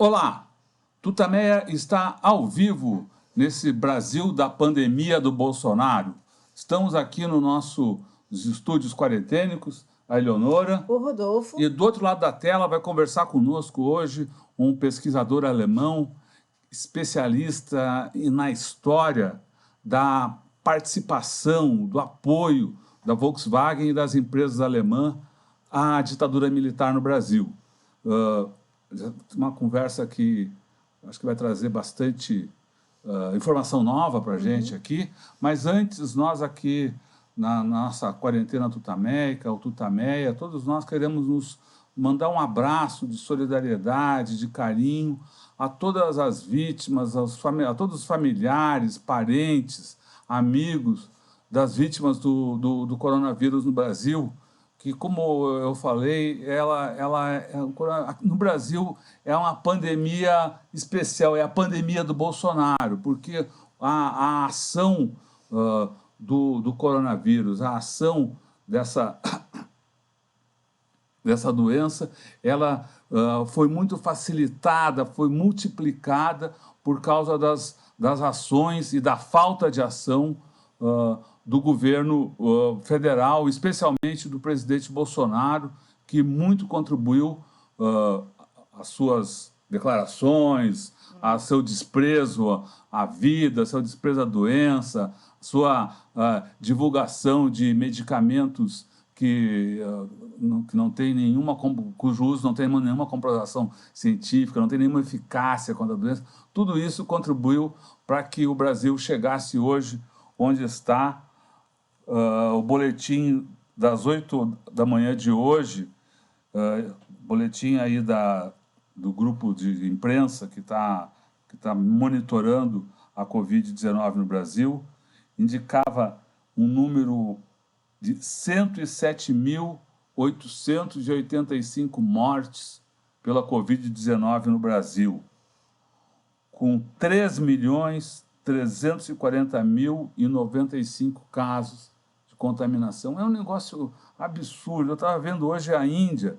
Olá, Tutameia está ao vivo nesse Brasil da pandemia do Bolsonaro. Estamos aqui nos nossos estúdios quarentênicos, a Eleonora. O Rodolfo. E do outro lado da tela vai conversar conosco hoje um pesquisador alemão, especialista na história da participação, do apoio da Volkswagen e das empresas alemãs à ditadura militar no Brasil. Uma conversa que acho que vai trazer bastante informação nova para a gente aqui, mas antes, nós aqui na nossa quarentena tutameica, o Tutameia, todos nós queremos nos mandar um abraço de solidariedade, de carinho a todas as vítimas, a todos os familiares, parentes, amigos das vítimas do coronavírus no Brasil, que, como eu falei, no Brasil é uma pandemia especial, é a pandemia do Bolsonaro, porque a ação do coronavírus, a ação dessa doença, ela foi muito facilitada, foi multiplicada por causa das ações e da falta de ação do governo federal, especialmente do presidente Bolsonaro, que muito contribuiu às suas declarações, a seu desprezo à vida, seu desprezo à doença, sua divulgação de medicamentos que não tem nenhuma, cujo uso não tem nenhuma comprovação científica, não tem nenhuma eficácia contra a doença. Tudo isso contribuiu para que o Brasil chegasse hoje onde está. O boletim das 8 da manhã de hoje, boletim aí do grupo de imprensa que tá monitorando a Covid-19 no Brasil, indicava um número de 107.885 mortes pela Covid-19 no Brasil, com 3.340.095 casos de contaminação. É um negócio absurdo. Eu estava vendo hoje a Índia,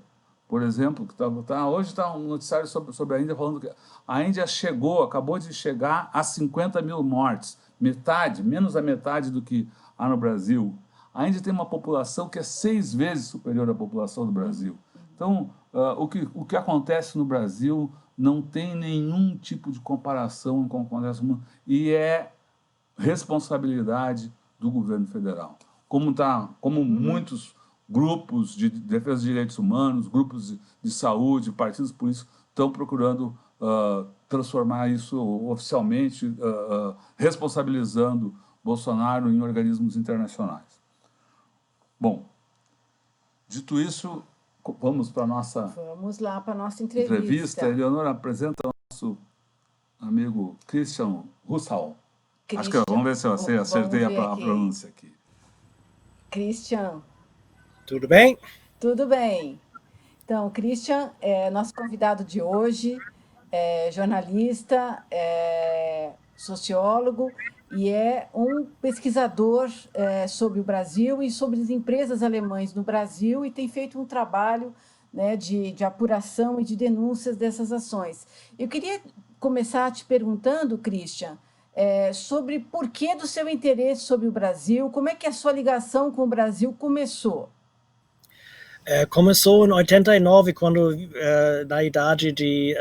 por exemplo, que hoje está um noticiário sobre a Índia falando que a Índia acabou de chegar a 50 mil mortes, menos da metade do que há no Brasil. A Índia tem uma população que é 6 vezes superior à população do Brasil. Então, o que acontece no Brasil não tem nenhum tipo de comparação com o que acontece no mundo, e é responsabilidade do governo federal. Como muitos grupos de defesa de direitos humanos, grupos de saúde, partidos políticos estão procurando transformar isso oficialmente, responsabilizando Bolsonaro em organismos internacionais. Bom, dito isso, vamos lá para a nossa entrevista. Eleonora, apresenta o nosso amigo Christian Russell. Vamos ver se eu acertei a pronúncia aqui. Christian. Tudo bem? Tudo bem. Então, Christian é nosso convidado de hoje, é jornalista, é sociólogo e é um pesquisador sobre o Brasil e sobre as empresas alemãs no Brasil, e tem feito um trabalho, né, de apuração e de denúncias dessas ações. Eu queria começar te perguntando, Christian, sobre por que do seu interesse sobre o Brasil, como é que a sua ligação com o Brasil começou? Começou em 89, quando, na idade de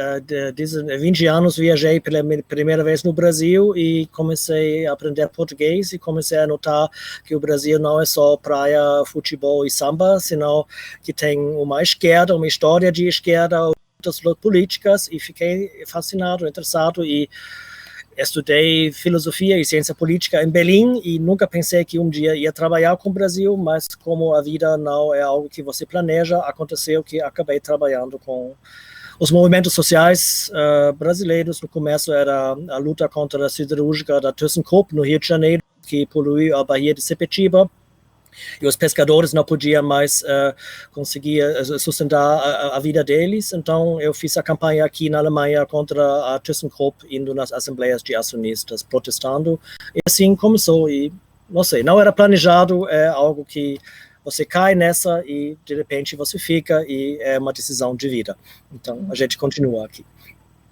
20 anos, viajei pela primeira vez no Brasil e comecei a aprender português e comecei a notar que o Brasil não é só praia, futebol e samba, senão que tem uma esquerda, uma história de esquerda, muitas políticas, e fiquei fascinado, interessado, e estudei filosofia e ciência política em Berlim e nunca pensei que um dia ia trabalhar com o Brasil, mas como a vida não é algo que você planeja, aconteceu que acabei trabalhando com os movimentos sociais brasileiros. No começo era a luta contra a siderúrgica da ThyssenKrupp, no Rio de Janeiro, que poluiu a Baía de Sepetiba. E os pescadores não podiam mais conseguir sustentar a vida deles, então eu fiz a campanha aqui na Alemanha contra a ThyssenKrupp, indo nas assembleias de acionistas, protestando, e assim começou, e não sei, não era planejado, é algo que você cai nessa e de repente você fica, e é uma decisão de vida, então a gente continua aqui.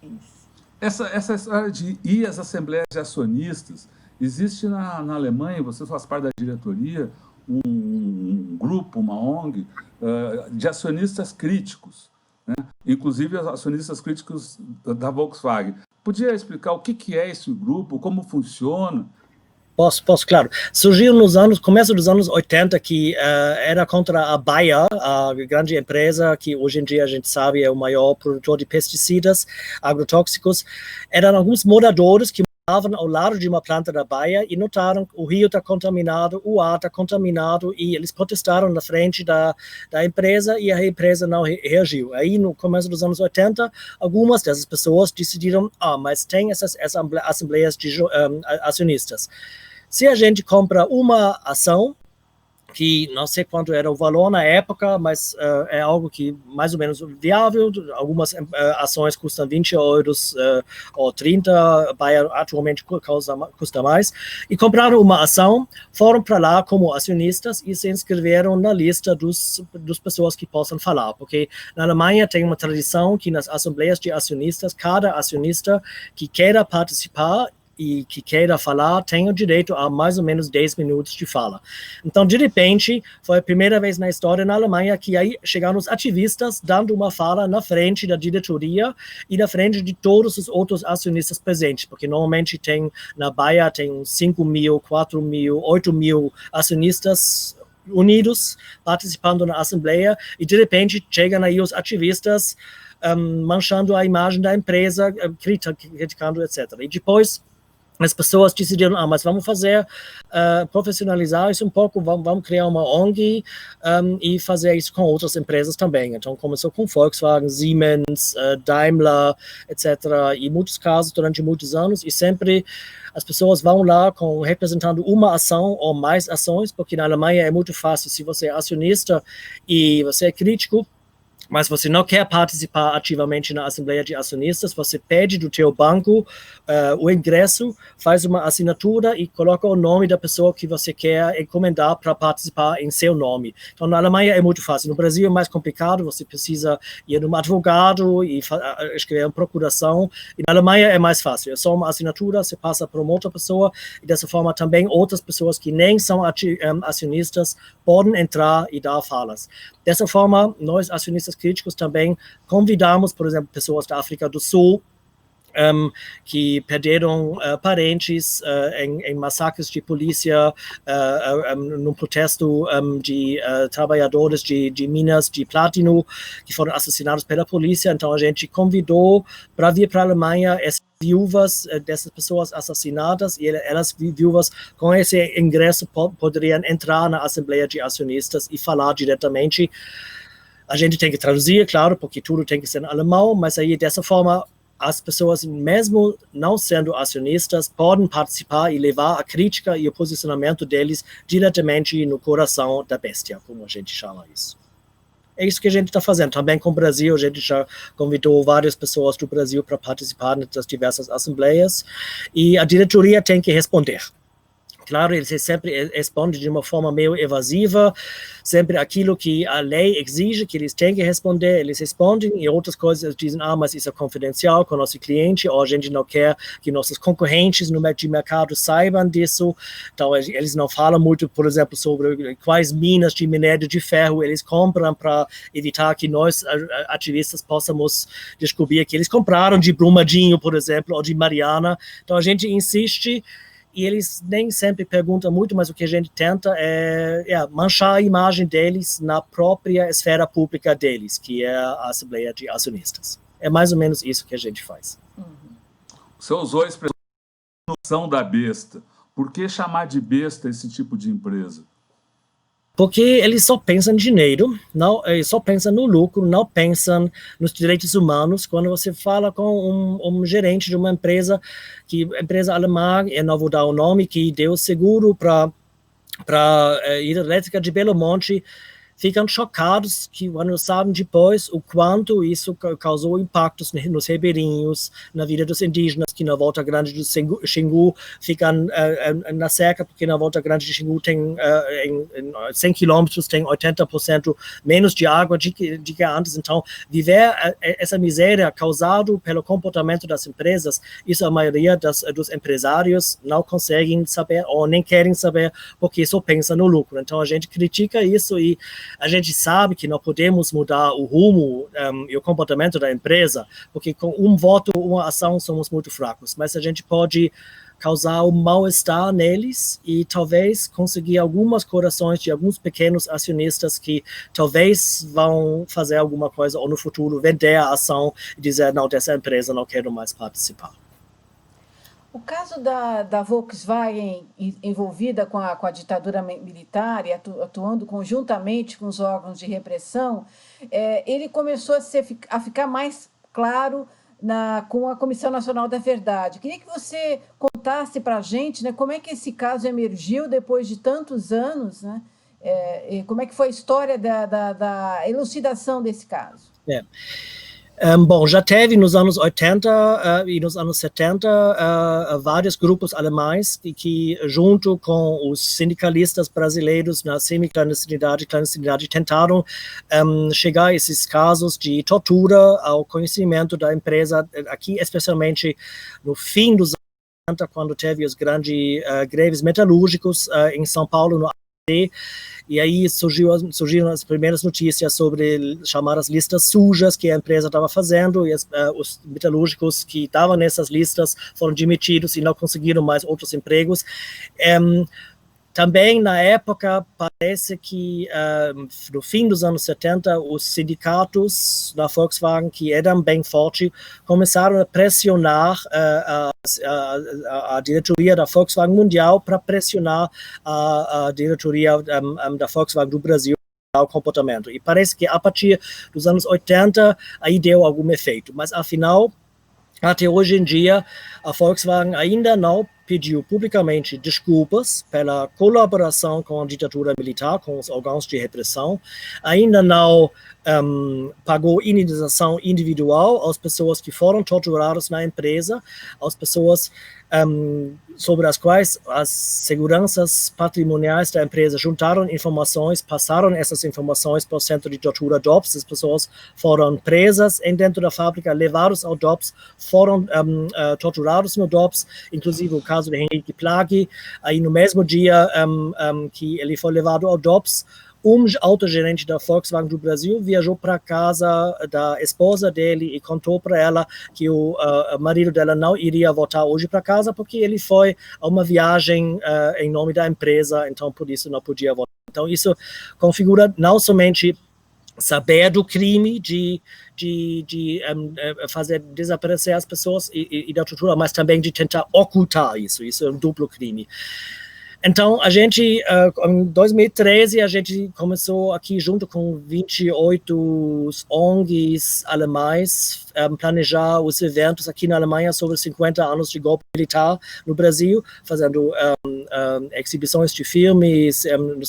Isso. Essa história de ir às assembleias de acionistas, existe na Alemanha, você faz parte da diretoria, um grupo, uma ONG, de acionistas críticos, né? Inclusive acionistas críticos da Volkswagen. Podia explicar o que é esse grupo, como funciona? Posso, claro. Surgiu começo dos anos 80, que era contra a Bayer, a grande empresa que hoje em dia a gente sabe é o maior produtor de pesticidas, agrotóxicos. Eram alguns moradores que moravam ao lado de uma planta da Bayer e notaram que o rio está contaminado, o ar está contaminado, e eles protestaram na frente da empresa e a empresa não reagiu. Aí, no começo dos anos 80, algumas dessas pessoas decidiram, mas tem essas assembleias de acionistas. Se a gente compra uma ação, que não sei quanto era o valor na época, mas é algo que mais ou menos viável, algumas ações custam 20 euros ou 30, Bayer atualmente custa mais, e compraram uma ação, foram para lá como acionistas e se inscreveram na lista dos pessoas que possam falar, porque na Alemanha tem uma tradição que nas assembleias de acionistas, cada acionista que queira participar e que queira falar, tem o direito a mais ou menos 10 minutos de fala. Então, de repente, foi a primeira vez na história na Alemanha que aí chegaram os ativistas dando uma fala na frente da diretoria e na frente de todos os outros acionistas presentes, porque normalmente tem, na Bayer, tem 5 mil, 4 mil, 8 mil acionistas unidos participando na assembleia, e de repente chegam aí os ativistas manchando a imagem da empresa, criticando, etc. E depois as pessoas decidiram, mas vamos fazer, profissionalizar isso um pouco, vamos criar uma ONG e fazer isso com outras empresas também. Então começou com Volkswagen, Siemens, Daimler, etc. E em muitos casos, durante muitos anos, e sempre as pessoas vão lá representando uma ação ou mais ações, porque na Alemanha é muito fácil, se você é acionista e você é crítico, mas você não quer participar ativamente na Assembleia de Acionistas, você pede do teu banco o ingresso, faz uma assinatura e coloca o nome da pessoa que você quer encomendar para participar em seu nome. Então, na Alemanha é muito fácil. No Brasil é mais complicado, você precisa ir num advogado e escrever uma procuração. E na Alemanha é mais fácil. É só uma assinatura, você passa para uma outra pessoa, e dessa forma também outras pessoas que nem são acionistas podem entrar e dar falas. Dessa forma, nós, acionistas críticos, também convidamos, por exemplo, pessoas da África do Sul, que perderam parentes em massacres de polícia, num protesto de trabalhadores de minas de platino, que foram assassinados pela polícia. Então, a gente convidou para vir para a Alemanha essas viúvas dessas pessoas assassinadas, e elas, viúvas, com esse ingresso, poderiam entrar na Assembleia de Acionistas e falar diretamente. A gente tem que traduzir, claro, porque tudo tem que ser em alemão, mas aí, dessa forma, as pessoas, mesmo não sendo acionistas, podem participar e levar a crítica e o posicionamento deles diretamente no coração da bestia, como a gente chama isso. É isso que a gente está fazendo. Também com o Brasil, a gente já convidou várias pessoas do Brasil para participar das diversas assembleias, e a diretoria tem que responder. Claro, eles sempre respondem de uma forma meio evasiva, sempre aquilo que a lei exige que eles têm que responder, eles respondem, e outras coisas eles dizem, mas isso é confidencial com o nosso cliente, ou a gente não quer que nossos concorrentes no mercado saibam disso. Então, eles não falam muito, por exemplo, sobre quais minas de minério de ferro eles compram para evitar que nós, ativistas, possamos descobrir que eles compraram de Brumadinho, por exemplo, ou de Mariana. Então, a gente insiste. E eles nem sempre perguntam muito, mas o que a gente tenta é manchar a imagem deles na própria esfera pública deles, que é a Assembleia de Acionistas. É mais ou menos isso que a gente faz. Você usou a expressão da besta. Por que chamar de besta esse tipo de empresa? Porque eles só pensam em dinheiro, só pensam no lucro, não pensam nos direitos humanos. Quando você fala com um gerente de uma empresa alemã, eu não vou dar o nome, que deu seguro para a hidrelétrica de Belo Monte, ficam chocados quando sabem depois o quanto isso causou impactos nos ribeirinhos, na vida dos indígenas, que na Volta Grande do Xingu ficam na seca, porque na Volta Grande do Xingu tem, em 100 quilômetros, tem 80% menos de água de que antes. Então, viver essa miséria causada pelo comportamento das empresas, isso a maioria dos empresários não conseguem saber ou nem querem saber, porque só pensa no lucro. Então, a gente critica isso e a gente sabe que não podemos mudar o rumo e o comportamento da empresa, porque com um voto, uma ação, somos muito fracos. Mas a gente pode causar um mal-estar neles e talvez conseguir algumas corações de alguns pequenos acionistas que talvez vão fazer alguma coisa ou no futuro vender a ação e dizer, não, dessa empresa não quero mais participar. O caso da Volkswagen envolvida com a ditadura militar e atuando conjuntamente com os órgãos de repressão, ele começou a ficar mais claro com a Comissão Nacional da Verdade. Queria que você contasse para a gente, né, como é que esse caso emergiu depois de tantos anos, né, e como é que foi a história da elucidação desse caso. Bom, já teve nos anos 80 e nos anos 70 vários grupos alemães que junto com os sindicalistas brasileiros na semi-clandestinidade, tentaram chegar a esses casos de tortura ao conhecimento da empresa, aqui especialmente no fim dos anos 80, quando teve os grandes greves metalúrgicos em São Paulo, no ACT. E aí surgiram as primeiras notícias sobre chamadas listas sujas que a empresa estava fazendo, e os metalúrgicos que estavam nessas listas foram demitidos e não conseguiram mais outros empregos. Também, na época, parece que no fim dos anos 70, os sindicatos da Volkswagen, que eram bem fortes, começaram a pressionar a diretoria da Volkswagen Mundial para pressionar a diretoria da Volkswagen do Brasil ao comportamento. E parece que a partir dos anos 80, aí deu algum efeito. Mas, afinal, até hoje em dia, a Volkswagen ainda não pediu publicamente desculpas pela colaboração com a ditadura militar, com os órgãos de repressão, ainda não pagou indenização individual às pessoas que foram torturadas na empresa, às pessoas sobre as quais as seguranças patrimoniais da empresa juntaram informações, passaram essas informações para o centro de tortura DOPS, as pessoas foram presas dentro da fábrica, levadas ao DOPS, foram torturados no DOPS, inclusive o caso de Henrique Plaghi, aí no mesmo dia que ele foi levado ao DOPS, autogerente da Volkswagen do Brasil viajou para casa da esposa dele e contou para ela que o marido dela não iria voltar hoje para casa porque ele foi a uma viagem em nome da empresa, então por isso não podia voltar. Então isso configura não somente saber do crime de fazer desaparecer as pessoas e da tortura, mas também de tentar ocultar isso. Isso é um duplo crime. Então, a gente, em 2013, a gente começou aqui junto com 28 ONGs alemães planejar os eventos aqui na Alemanha sobre 50 anos de golpe militar no Brasil, fazendo exibições de filmes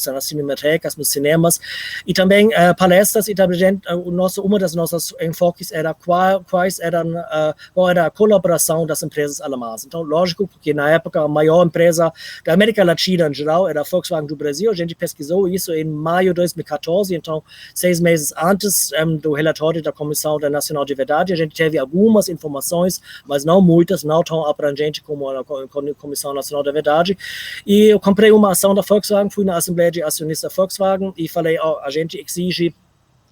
nas cinematecas, nos cinemas, e também palestras, e também uma das nossas enfoques era qual era a colaboração das empresas alemãs. Então, lógico, porque na época a maior empresa da América Latina em geral era a Volkswagen do Brasil, a gente pesquisou isso em maio de 2014, então 6 meses antes do relatório da Comissão Nacional de Verdade, a gente teve algumas informações, mas não muitas, não tão abrangentes como a Comissão Nacional da Verdade. E eu comprei uma ação da Volkswagen, fui na Assembleia de Acionistas da Volkswagen e falei, a gente exige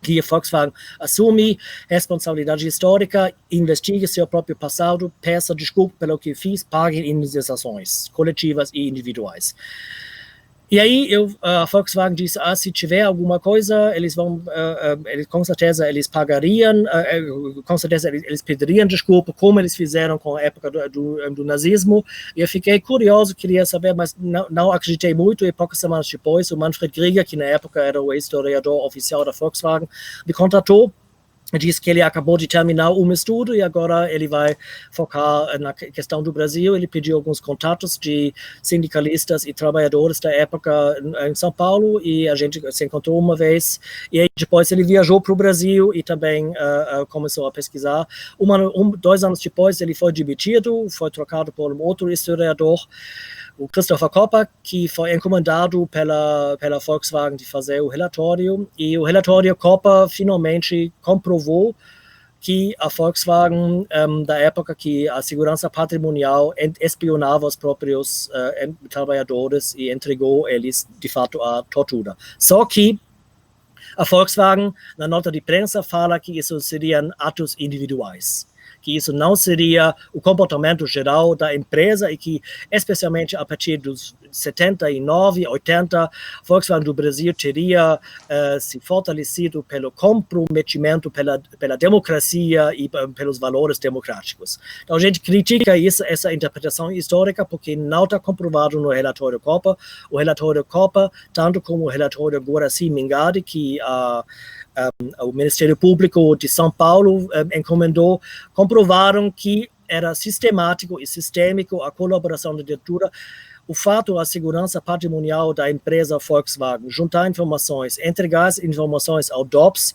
que a Volkswagen assume responsabilidade histórica, investigue seu próprio passado, peça desculpa pelo que fiz, pague indenizações coletivas e individuais. E aí a Volkswagen disse, se tiver alguma coisa, eles vão, com certeza eles pagariam, com certeza eles pediriam desculpa, como eles fizeram com a época do nazismo. E eu fiquei curioso, queria saber, mas não acreditei muito. E poucas semanas depois, o Manfred Krieger, que na época era o historiador oficial da Volkswagen, me contatou Diz que ele acabou de terminar estudo e agora ele vai focar na questão do Brasil. Ele pediu alguns contatos de sindicalistas e trabalhadores da época em São Paulo e a gente se encontrou uma vez. E aí depois ele viajou para o Brasil e também começou a pesquisar. 2 anos depois ele foi demitido, foi trocado por um outro historiador, o Christopher Copper, que foi encomendado pela Volkswagen de fazer o relatório, e o relatório Copper finalmente comprovou que a Volkswagen, da época que a segurança patrimonial espionava os próprios trabalhadores e entregou eles, de fato, à tortura. Só que a Volkswagen, na nota de prensa, fala que isso seriam atos individuais, que isso não seria o comportamento geral da empresa e que, especialmente a partir dos 79, 80, Volkswagen do Brasil teria se fortalecido pelo comprometimento pela democracia e pelos valores democráticos. Então a gente critica essa interpretação histórica porque não está comprovado no relatório Copper. O relatório Copper, tanto como o relatório Guaraci Mingadi, que o Ministério Público de São Paulo encomendou, comprovaram que era sistemático e sistêmico a colaboração da ditadura. O fato da segurança patrimonial da empresa Volkswagen juntar informações, entregar as informações ao DOPS,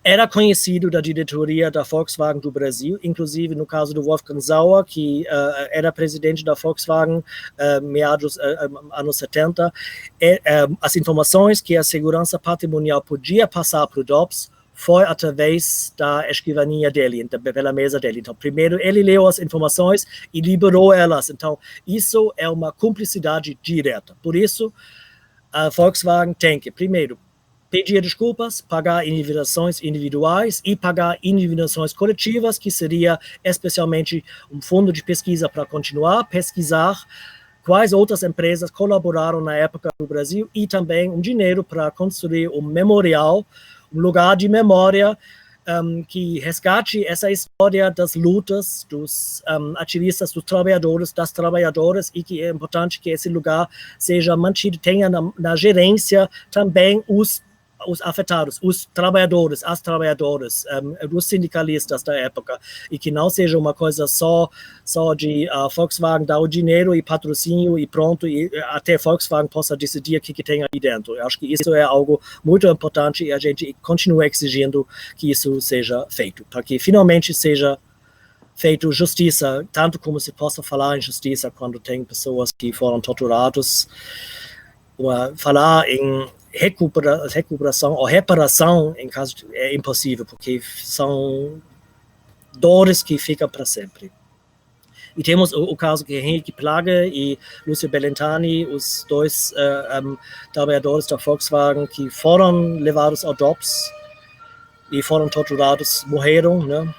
era conhecido da diretoria da Volkswagen do Brasil, inclusive no caso do Wolfgang Sauer, que era presidente da Volkswagen meados anos 70. As informações que a segurança patrimonial podia passar para o DOPS foi através da escrivaninha dele, pela mesa dele. Então, primeiro ele leu as informações e liberou elas. Então, isso é uma cumplicidade direta. Por isso, a Volkswagen tem que, primeiro, pedir desculpas, pagar indenizações individuais e pagar indenizações coletivas, que seria especialmente um fundo de pesquisa para continuar a pesquisar quais outras empresas colaboraram na época no Brasil e também um dinheiro para construir um memorial, um lugar de memória que resgate essa história das lutas dos ativistas, dos trabalhadores, das trabalhadoras, e que é importante que esse lugar seja mantido, tenha na gerência também os afetados, os trabalhadores, as trabalhadoras, os sindicalistas da época, e que não seja uma coisa só de Volkswagen dar o dinheiro e patrocínio e pronto, e até Volkswagen possa decidir o que tem aí dentro. Eu acho que isso é algo muito importante e a gente continua exigindo que isso seja feito, para que finalmente seja feito justiça, tanto como se possa falar em justiça quando tem pessoas que foram torturadas. Falar em recuperação ou reparação em caso é impossível, porque são dores que ficam para sempre. E temos o caso que Henrique Plage e Lúcio Bellentani, os dois trabalhadores da Volkswagen que foram levados ao DOPS e foram torturados, morreram, né?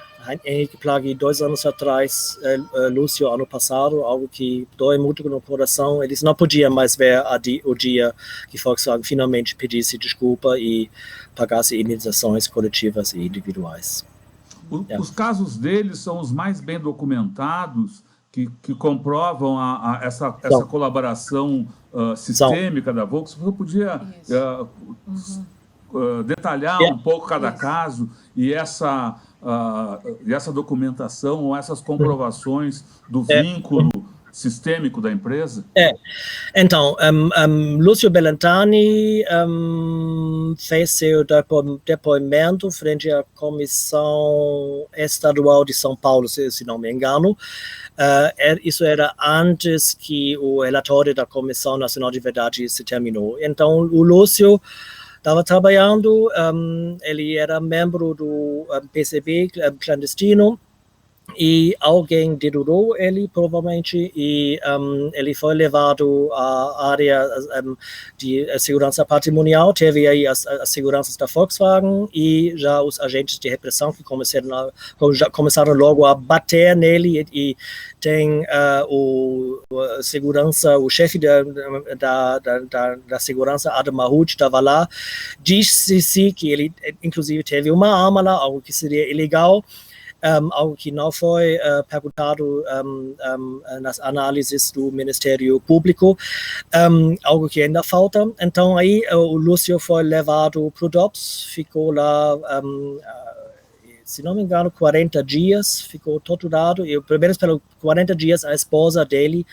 Henrique Plage 2 anos atrás, Lúcio ano passado, algo que dói muito no coração. Eles não podiam mais ver o dia que Volkswagen finalmente pedisse desculpa e pagasse indenizações coletivas e individuais. Os casos deles são os mais bem documentados, que comprovam essa colaboração sistêmica da Volkswagen. Você podia detalhar um pouco cada caso e essa documentação ou essas comprovações do vínculo sistêmico da empresa? Então, Lúcio Bellentani fez seu depoimento frente à Comissão Estadual de São Paulo, se não me engano. Isso era antes que o relatório da Comissão Nacional de Verdade se terminou. Então, o Lúcio estava trabalhando, ele era membro do PCB clandestino, e alguém dedurou ele, provavelmente, e ele foi levado à área de segurança patrimonial. Teve aí as seguranças da Volkswagen e já os agentes de repressão que começaram logo a bater nele, e tem o chefe da segurança, Adam Mahut, estava lá, disse que ele, inclusive, teve uma arma lá, algo que seria ilegal, algo que não foi perguntado nas análises do Ministério Público, algo que ainda falta. Então, aí o Lúcio foi levado para o DOPS, ficou lá se não me engano, 40 dias, ficou torturado, e primeiro pelos 40 dias a esposa dele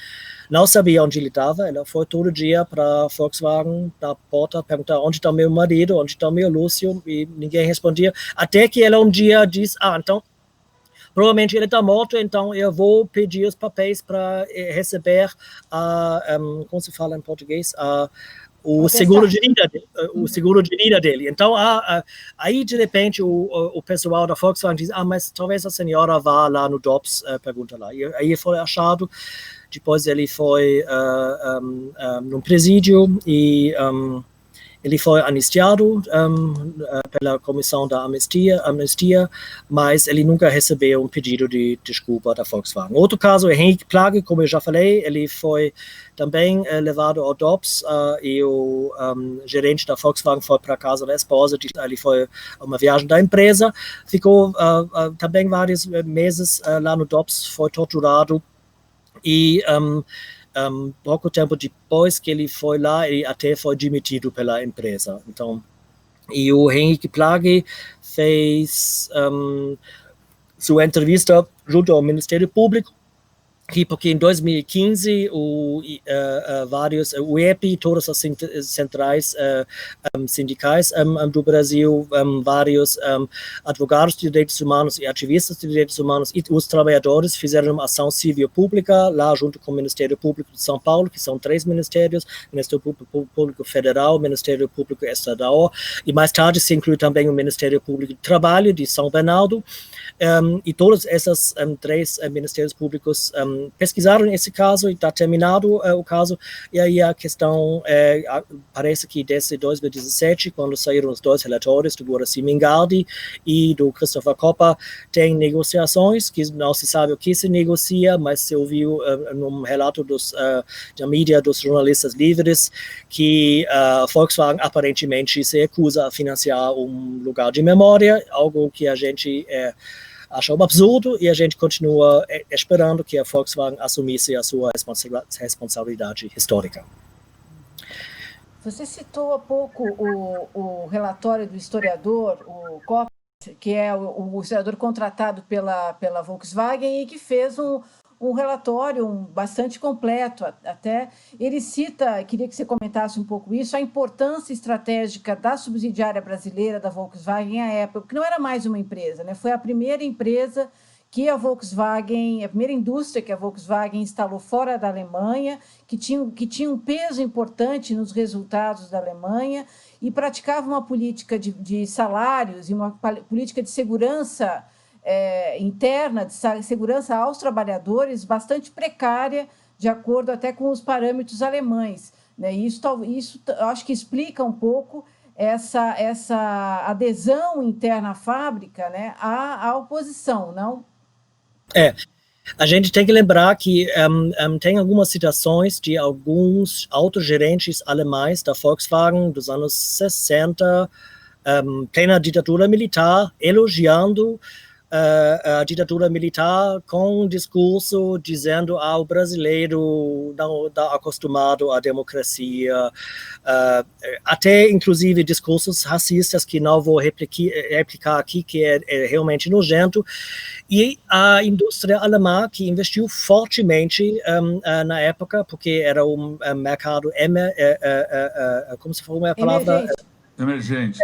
não sabia onde ele estava, ela foi todo dia para a Volkswagen, na porta, perguntar onde está meu marido, onde está meu Lúcio, e ninguém respondia, até que ela um dia disse, então, provavelmente ele está morto, então eu vou pedir os papéis para receber, como se fala em português, o seguro de vida dele. Então, aí, de repente, o pessoal da Volkswagen diz, mas talvez a senhora vá lá no DOPS, pergunta lá. E aí foi achado, depois ele foi num presídio e ele foi anistiado pela comissão da amnistia, mas ele nunca recebeu um pedido de desculpa da Volkswagen. Outro caso é Henrique Plage, como eu já falei, ele foi também levado ao DOPS e o gerente da Volkswagen foi para a casa da esposa, ele foi uma viagem da empresa, ficou também vários meses lá no DOPS, foi torturado e pouco tempo depois que ele foi lá, ele até foi demitido pela empresa. Então, e o Henrique Plage fez sua entrevista junto ao Ministério Público, porque em 2015 o IEP, todas as centrais sindicais do Brasil, vários advogados de direitos humanos e ativistas de direitos humanos e os trabalhadores fizeram uma ação civil pública lá junto com o Ministério Público de São Paulo, que são 3 ministérios, Ministério Público Federal, Ministério Público Estadual, e mais tarde se inclui também o Ministério Público de Trabalho de São Bernardo, e todos esses 3 ministérios públicos pesquisaram esse caso e está terminado o caso, e aí a questão parece que desde 2017, quando saíram os 2 relatórios do Guaraci Mingardi e do Christopher Coppa, tem negociações que não se sabe o que se negocia, mas se ouviu num relato da mídia, dos jornalistas livres, que a Volkswagen aparentemente se recusa a financiar um lugar de memória, algo que a gente acha um absurdo, e a gente continua esperando que a Volkswagen assumisse a sua responsabilidade histórica. Você citou há pouco o relatório do historiador, o Coppa, que é o historiador contratado pela Volkswagen e que fez um relatório bastante completo. Até ele cita, queria que você comentasse um pouco isso, a importância estratégica da subsidiária brasileira da Volkswagen à época, porque não era mais uma empresa, né? Foi a primeira empresa que a Volkswagen, a primeira indústria que a Volkswagen instalou fora da Alemanha, que tinha um peso importante nos resultados da Alemanha e praticava uma política de salários e uma política de segurança interna, de segurança aos trabalhadores, bastante precária, de acordo até com os parâmetros alemães, né? Isso acho que explica um pouco essa adesão interna à fábrica, né, à oposição, não? A gente tem que lembrar que tem algumas citações de alguns autogerentes alemães da Volkswagen dos anos 60, plena ditadura militar, elogiando a ditadura militar com um discurso dizendo o brasileiro não está acostumado à democracia, até inclusive discursos racistas que não vou replicar aqui, que é realmente nojento, e a indústria alemã que investiu fortemente na época, porque era um mercado como se for uma palavra? Emergente.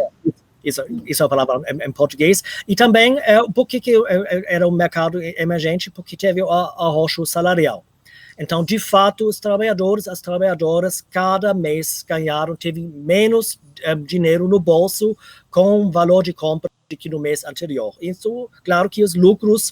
Isso é a palavra em português, e também porque era um mercado emergente, porque teve o arrocho salarial. Então, de fato, os trabalhadores, as trabalhadoras, cada mês teve menos dinheiro no bolso com valor de compra do que no mês anterior. Isso, claro que os lucros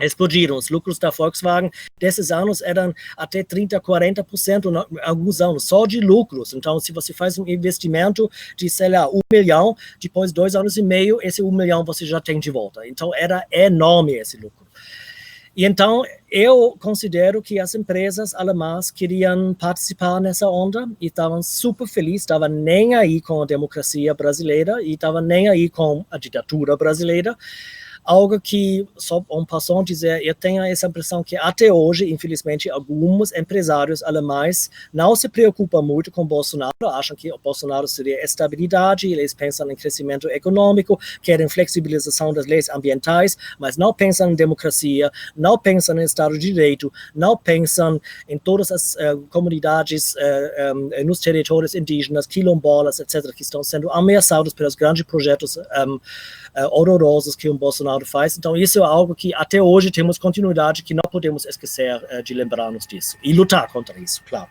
explodiram. Os lucros da Volkswagen desses anos eram até 30%, 40% em alguns anos, só de lucros. Então, se você faz um investimento de, sei lá, 1 milhão, depois de 2 anos e meio, esse 1 milhão você já tem de volta. Então, era enorme esse lucro. E então, eu considero que as empresas alemãs queriam participar nessa onda e estavam super felizes, estavam nem aí com a democracia brasileira e estavam nem aí com a ditadura brasileira. algo que, só um passant dizer, eu tenho essa impressão que até hoje, infelizmente, alguns empresários alemães não se preocupam muito com Bolsonaro, acham que o Bolsonaro seria estabilidade, eles pensam em crescimento econômico, querem flexibilização das leis ambientais, mas não pensam em democracia, não pensam em Estado de Direito, não pensam em todas as comunidades nos territórios indígenas, quilombolas, etc., que estão sendo ameaçados pelos grandes projetos horrorosos que o Bolsonaro faz. Então, isso é algo que até hoje temos continuidade, que não podemos esquecer de lembrar-nos disso. E lutar contra isso, claro.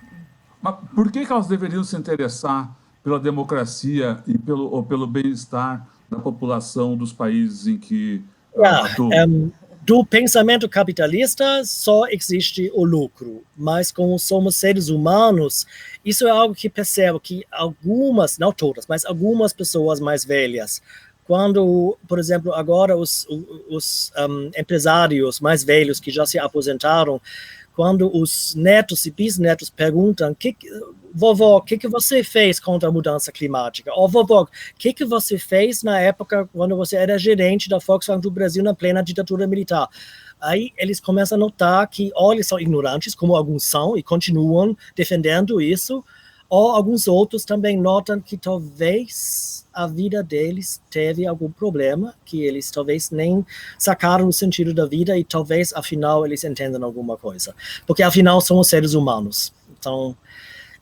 Mas por que elas deveriam se interessar pela democracia e pelo bem-estar da população dos países em que atuam? Do pensamento capitalista só existe o lucro, mas como somos seres humanos, isso é algo que percebo que algumas, não todas, mas algumas pessoas mais velhas, quando, por exemplo, agora os empresários mais velhos que já se aposentaram, quando os netos e bisnetos perguntam, vovó, o que você fez contra a mudança climática? Ou vovó, o que você fez na época quando você era gerente da Volkswagen do Brasil na plena ditadura militar? Aí eles começam a notar que ou eles são ignorantes, como alguns são, e continuam defendendo isso, ou alguns outros também notam que talvez a vida deles teve algum problema, que eles talvez nem sacaram o sentido da vida e talvez, afinal, eles entendam alguma coisa. Porque, afinal, somos seres humanos. Então,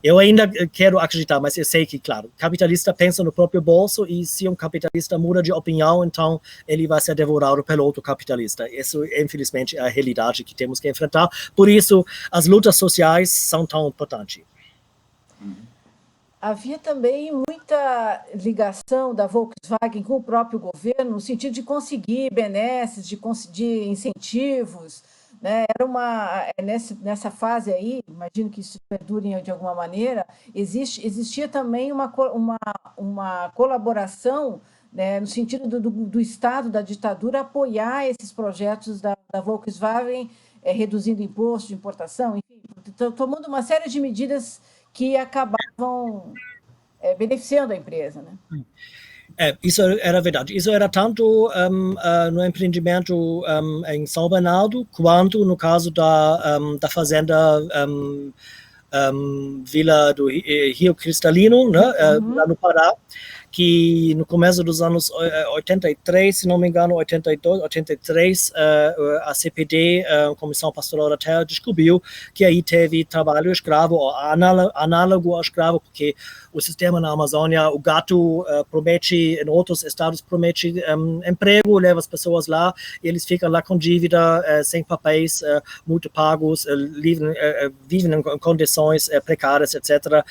eu ainda quero acreditar, mas eu sei que, claro, capitalista pensa no próprio bolso e se um capitalista muda de opinião, então ele vai ser devorado pelo outro capitalista. Isso, infelizmente, é a realidade que temos que enfrentar. Por isso, as lutas sociais são tão importantes. Havia também muita ligação da Volkswagen com o próprio governo, no sentido de conseguir benesses, de conseguir incentivos, né? Nessa fase aí, imagino que isso perdure de alguma maneira, existia também uma colaboração, né, no sentido do Estado, da ditadura, apoiar esses projetos da Volkswagen, reduzindo imposto de importação, enfim, tomando uma série de medidas que acabavam beneficiando a empresa, né? Isso era verdade. Isso era tanto no empreendimento em São Bernardo, quanto no caso da fazenda Vila do Rio Cristalino, né, lá no Pará, que no começo dos anos 83, se não me engano, 82, 83, a CPD, Comissão Pastoral da Terra, descobriu que aí teve trabalho escravo, ou análogo ao escravo, porque o sistema na Amazônia, o gato promete, em outros estados promete emprego, leva as pessoas lá, e eles ficam lá com dívida, sem papéis, muito pagos, vivem em condições precárias, etc.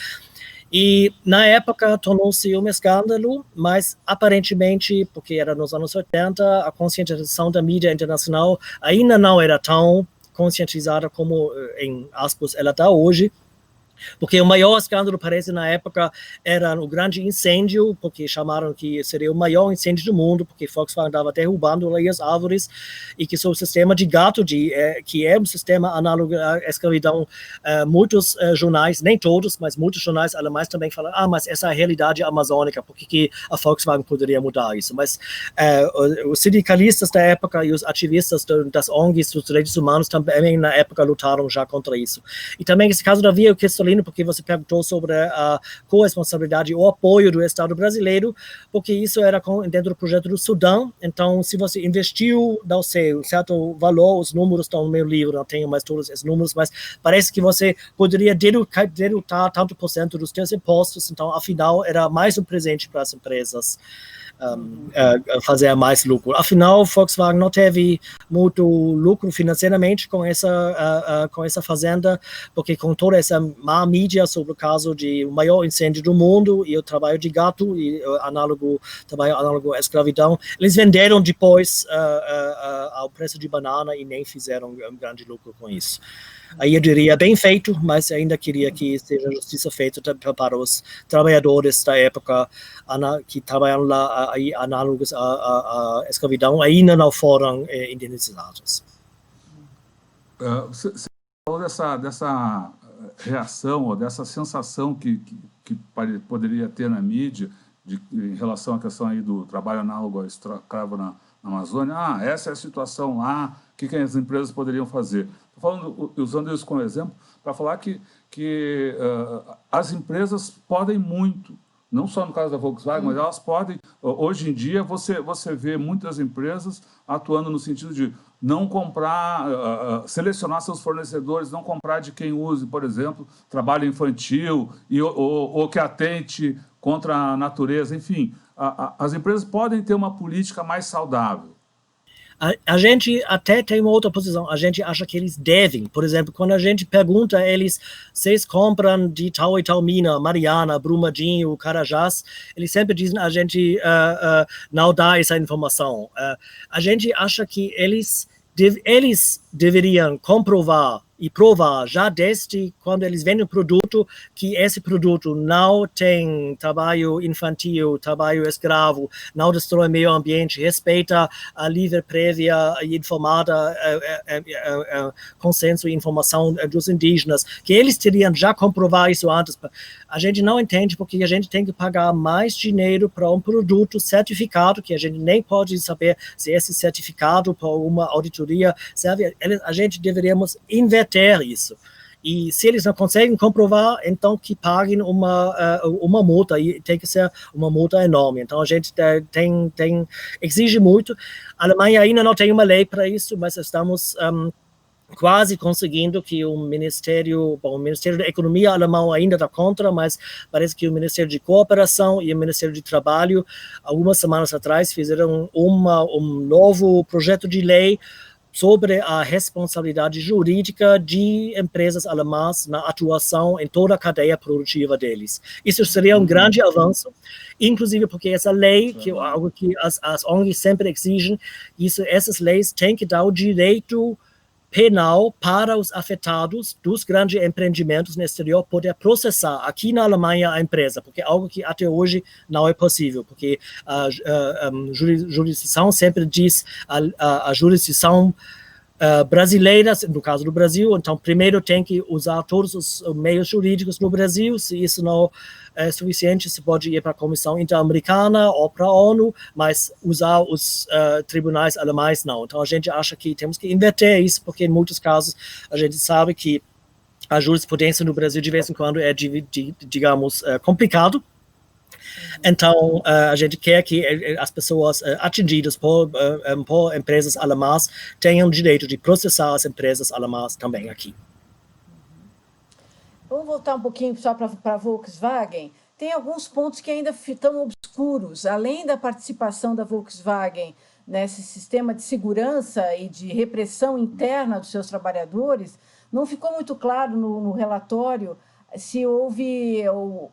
E, na época, tornou-se um escândalo, mas, aparentemente, porque era nos anos 80, a conscientização da mídia internacional ainda não era tão conscientizada como, em aspas, ela está hoje. Porque o maior escândalo, parece, na época, era o grande incêndio, porque chamaram que seria o maior incêndio do mundo, porque Volkswagen estava derrubando ali as árvores, e que o sistema de gato, que é um sistema análogo à escravidão, muitos jornais, nem todos, mas muitos jornais alemães também falam, mas essa é a realidade amazônica, por que a Volkswagen poderia mudar isso? Mas os sindicalistas da época e os ativistas das ONGs dos direitos humanos também, na época, lutaram já contra isso. E também esse caso da Via Cristalino, porque você perguntou sobre a corresponsabilidade ou apoio do Estado brasileiro, porque isso era dentro do projeto do Sudão. Então, se você investiu, não sei, um certo valor, os números estão no meu livro, não tenho mais todos esses números, mas parece que você poderia dedutar tanto por cento dos seus impostos, então, afinal, era mais um presente para as empresas fazer mais lucro. Afinal, Volkswagen não teve muito lucro financeiramente com essa fazenda, porque com toda essa má mídia sobre o caso de o maior incêndio do mundo e o trabalho de gato e trabalho análogo à escravidão, eles venderam depois ao preço de banana e nem fizeram um grande lucro com isso. Aí eu diria bem feito, mas ainda queria que seja justiça feita para os trabalhadores da época que trabalham lá aí análogos à escravidão, ainda não foram indenizados. Você falou dessa reação ou dessa sensação que poderia ter na mídia em relação à questão aí do trabalho análogo ao escravo na Amazônia, essa é a situação lá, o que as empresas poderiam fazer. Estou usando isso como exemplo para falar que as empresas podem muito, não só no caso da Volkswagen, mas elas podem. Hoje em dia, você vê muitas empresas atuando no sentido de não comprar, selecionar seus fornecedores, não comprar de quem use, por exemplo, trabalho infantil ou que atente contra a natureza. Enfim, as empresas podem ter uma política mais saudável. A gente até tem uma outra posição, a gente acha que eles devem. Por exemplo, quando a gente pergunta a eles, vocês compram de tal e tal mina, Mariana, Brumadinho, Carajás, eles sempre dizem, a gente não dá essa informação. A gente acha que eles deveriam comprovar e provar já desde quando eles vendem o produto que esse produto não tem trabalho infantil, trabalho escravo, não destrói o meio ambiente, respeita a livre, prévia e informada consenso e informação dos indígenas, que eles teriam já comprovar isso antes. A gente não entende porque a gente tem que pagar mais dinheiro para um produto certificado, que a gente nem pode saber se esse certificado para uma auditoria serve. A gente deveríamos inverter isso. E se eles não conseguem comprovar, então que paguem uma multa, e tem que ser uma multa enorme. Então a gente exige muito. A Alemanha ainda não tem uma lei para isso, mas estamos quase conseguindo que o Ministério da Economia alemão ainda está contra, mas parece que o Ministério de Cooperação e o Ministério de Trabalho, algumas semanas atrás, fizeram um novo projeto de lei sobre a responsabilidade jurídica de empresas alemãs na atuação em toda a cadeia produtiva deles. Isso seria um grande avanço, inclusive porque essa lei, que é algo que as ONGs sempre exigem, essas leis têm que dar o direito penal para os afetados dos grandes empreendimentos no exterior poder processar aqui na Alemanha a empresa, porque é algo que até hoje não é possível, porque a jurisdição sempre diz, a jurisdição brasileira, no caso do Brasil, então primeiro tem que usar todos os meios jurídicos no Brasil, se isso não é suficiente, se pode ir para a Comissão Interamericana ou para a ONU, mas usar os tribunais alemães não. Então a gente acha que temos que inverter isso, porque em muitos casos a gente sabe que a jurisprudência no Brasil de vez em quando é, digamos, complicado. Então, a gente quer que as pessoas atingidas por empresas alemãs tenham o direito de processar as empresas alemãs também aqui. Vamos voltar um pouquinho só para a Volkswagen. Tem alguns pontos que ainda estão obscuros. Além da participação da Volkswagen nesse sistema de segurança e de repressão interna dos seus trabalhadores, não ficou muito claro no relatório se houve,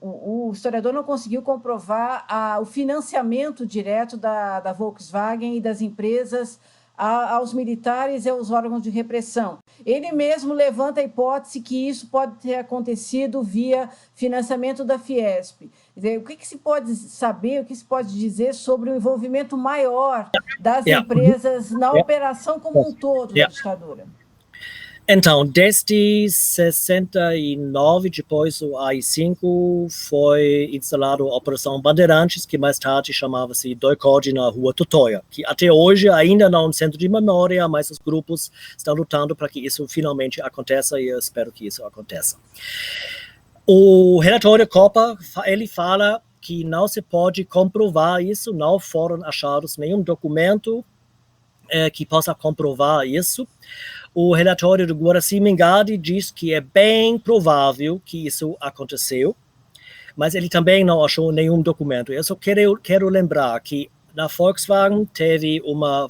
o historiador não conseguiu comprovar o financiamento direto da Volkswagen e das empresas aos militares e aos órgãos de repressão. Ele mesmo levanta a hipótese que isso pode ter acontecido via financiamento da Fiesp. Quer dizer, o que se pode saber, o que se pode dizer sobre o envolvimento maior das empresas na operação como um todo da ditadura? Então, desde 69, depois do AI-5, foi instalada a Operação Bandeirantes, que mais tarde chamava-se Doikode na Rua Tutóia, que até hoje ainda não é um centro de memória, mas os grupos estão lutando para que isso finalmente aconteça e eu espero que isso aconteça. O relatório Coppa, ele fala que não se pode comprovar isso, não foram achados nenhum documento que possa comprovar isso. O relatório do Guaraci Mingadi diz que é bem provável que isso aconteceu, mas ele também não achou nenhum documento. Eu só quero lembrar que na Volkswagen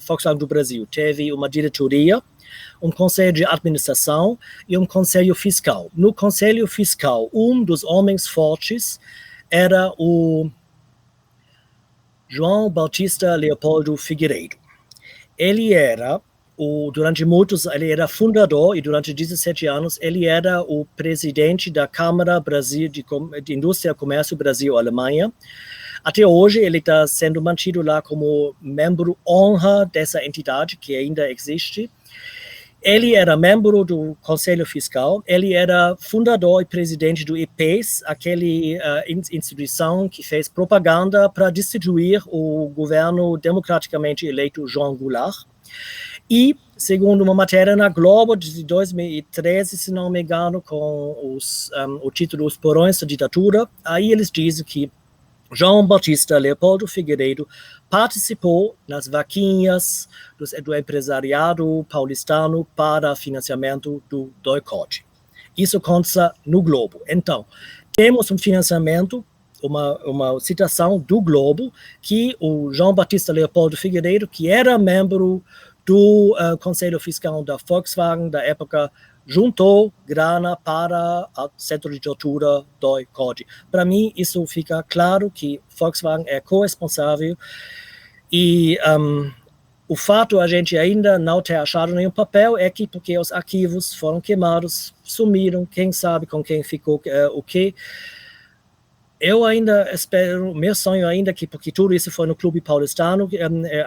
Volkswagen do Brasil teve uma diretoria, um conselho de administração e um conselho fiscal. No conselho fiscal, um dos homens fortes era o João Bautista Leopoldo Figueiredo. Ele era ele era fundador e durante 17 anos ele era o presidente da Câmara Brasil de Indústria e Comércio Brasil-Alemanha. Até hoje ele está sendo mantido lá como membro honra dessa entidade que ainda existe. Ele era membro do Conselho Fiscal, ele era fundador e presidente do IPES, aquele instituição que fez propaganda para destituir o governo democraticamente eleito João Goulart. E, segundo uma matéria na Globo de 2013, se não me engano, com o título Os Porões da Ditadura, aí eles dizem que João Batista Leopoldo Figueiredo participou nas vaquinhas do empresariado paulistano para financiamento do DOI-CODE. Isso consta no Globo. Então, temos um financiamento, uma citação do Globo, que o João Batista Leopoldo Figueiredo, que era membro do Conselho Fiscal da Volkswagen da época, juntou grana para o Centro de Tortura DOI-CODE. Para mim, isso fica claro que Volkswagen é corresponsável e o fato a gente ainda não ter achado nenhum papel é que porque os arquivos foram queimados, sumiram, quem sabe com quem ficou o quê. Eu ainda espero, meu sonho ainda que, porque tudo isso foi no Clube Paulistano,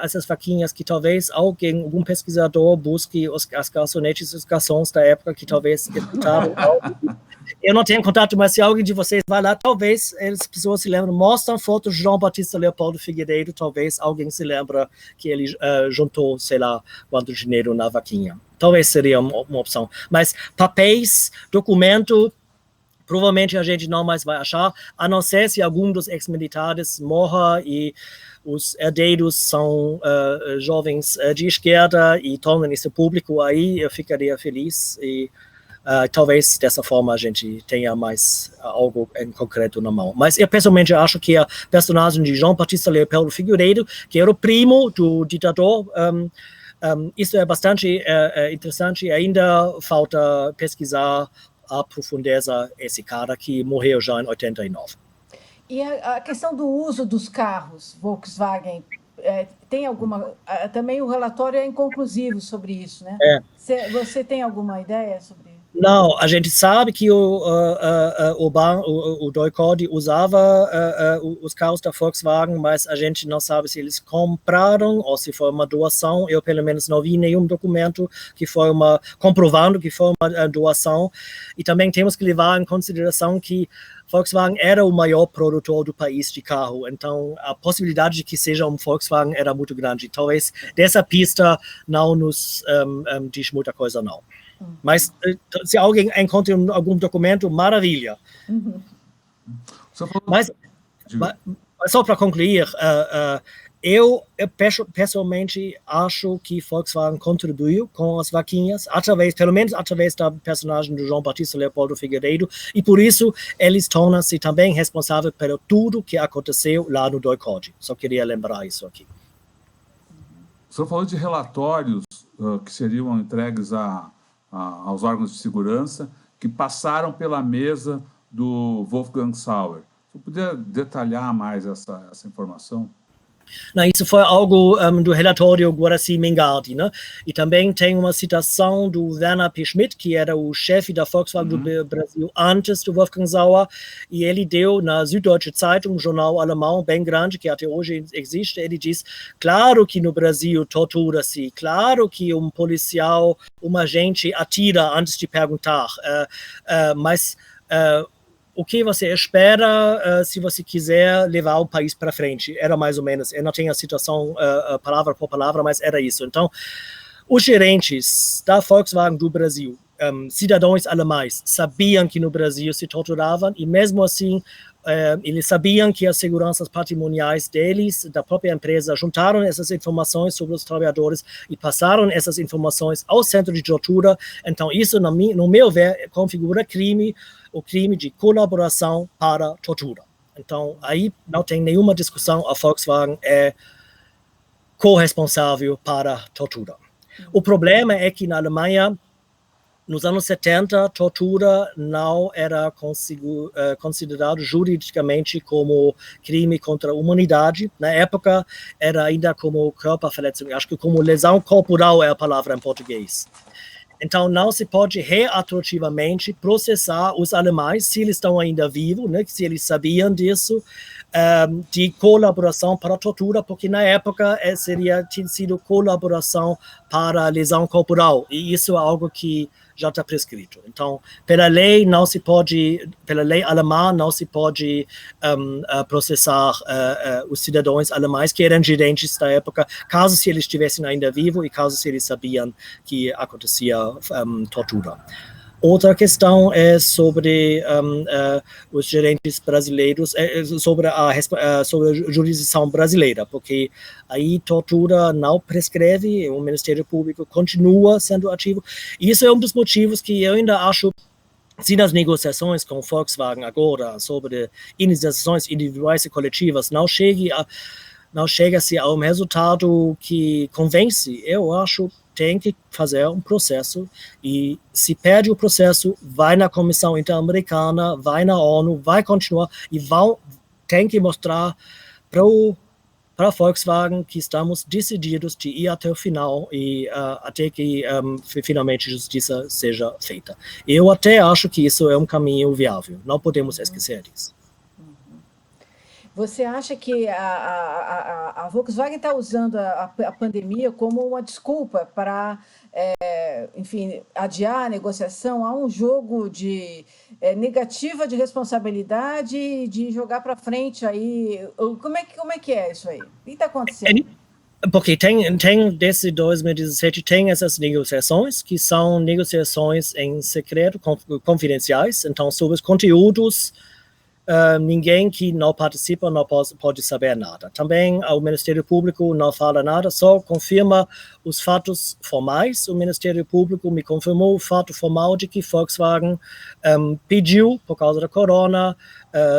essas vaquinhas que talvez algum pesquisador busque as garçonetes e os garçons da época que talvez escutaram. Eu não tenho contato, mas se alguém de vocês vai lá, talvez as pessoas se lembram, mostram fotos de João Batista Leopoldo Figueiredo, talvez alguém se lembra que ele juntou, sei lá, quanto dinheiro na vaquinha. Talvez seria uma opção. Mas papéis, documento, provavelmente a gente não mais vai achar, a não ser se algum dos ex-militares morra e os herdeiros são jovens de esquerda e tornam isso público, aí eu ficaria feliz e talvez dessa forma a gente tenha mais algo em concreto na mão. Mas eu pessoalmente acho que a personagem de João Batista Leopoldo Figueiredo, que era o primo do ditador, isso é bastante interessante, ainda falta pesquisar a profundeza esse cara que morreu já em 89. E a questão do uso dos carros Volkswagen, tem alguma... Também o relatório é inconclusivo sobre isso, né? Você tem alguma ideia sobre isso? Não, a gente sabe que o DOI-CODE usava os carros da Volkswagen, mas a gente não sabe se eles compraram ou se foi uma doação. Eu, pelo menos, não vi nenhum documento que foi comprovando que foi uma doação. E também temos que levar em consideração que Volkswagen era o maior produtor do país de carro, então a possibilidade de que seja um Volkswagen era muito grande. Talvez dessa pista não nos diz muita coisa, não. Mas se alguém encontra algum documento, maravilha. Mas só para concluir, eu pessoalmente acho que Volkswagen contribuiu com as vaquinhas, pelo menos através da personagem do João Batista Leopoldo Figueiredo, e por isso eles tornam-se também responsáveis por tudo que aconteceu lá no DOI-CODE. Só queria lembrar isso aqui. O senhor falou de relatórios que seriam entregues aos órgãos de segurança, que passaram pela mesa do Wolfgang Sauer. Você poderia detalhar mais essa informação? Não, isso foi algo do relatório Guaraci-Mingardi, né? E também tem uma citação do Werner P. Schmidt, que era o chefe da Volkswagen do Brasil antes do Wolfgang Sauer, e ele deu na Süddeutsche Zeitung, um jornal alemão bem grande, que até hoje existe, ele diz, claro que no Brasil tortura-se, claro que um policial, um agente atira antes de perguntar, mas... o que você espera se você quiser levar o país para frente? Era mais ou menos, eu não tenho a citação palavra por palavra, mas era isso. Então, os gerentes da Volkswagen do Brasil, cidadãos alemães, sabiam que no Brasil se torturavam e mesmo assim eles sabiam que as seguranças patrimoniais deles, da própria empresa, juntaram essas informações sobre os trabalhadores e passaram essas informações ao centro de tortura. Então, isso, no meu ver, configura o crime de colaboração para tortura. Então, aí não tem nenhuma discussão, a Volkswagen é corresponsável para tortura. O problema é que na Alemanha, nos anos 70, tortura não era considerado juridicamente como crime contra a humanidade. Na época, era ainda como Körperverletzung, acho que como lesão corporal é a palavra em português. Então, não se pode retroativamente processar os alemães, se eles estão ainda vivos, né, se eles sabiam disso, de colaboração para a tortura, porque na época tinha sido colaboração para lesão corporal, e isso é algo que já está prescrito. Então, pela lei alemã, não se pode processar os cidadãos alemães que eram gerentes da época, caso se eles estivessem ainda vivos e caso se eles sabiam que acontecia tortura. Outra questão é sobre os gerentes brasileiros, sobre a jurisdição brasileira, porque aí tortura não prescreve, o Ministério Público continua sendo ativo. E isso é um dos motivos que eu ainda acho, se nas negociações com Volkswagen agora sobre indenizações individuais e coletivas não chega-se a um resultado que convence, eu acho tem que fazer um processo, e se perde o processo, vai na Comissão Interamericana, vai na ONU, vai continuar, e tem que mostrar para a Volkswagen que estamos decididos de ir até o final e até que finalmente justiça seja feita. Eu até acho que isso é um caminho viável, não podemos esquecer disso. Você acha que a Volkswagen está usando a pandemia como uma desculpa para, enfim, adiar a negociação? Há um jogo de negativa de responsabilidade, de jogar para frente aí. Como é que é isso aí? O que está acontecendo? Porque desde 2017, tem essas negociações, que são negociações em secreto, confidenciais, então sobre os conteúdos, ninguém que não participa não pode saber nada. Também o Ministério Público não fala nada, só confirma os fatos formais. O Ministério Público me confirmou o fato formal de que Volkswagen pediu, por causa da corona,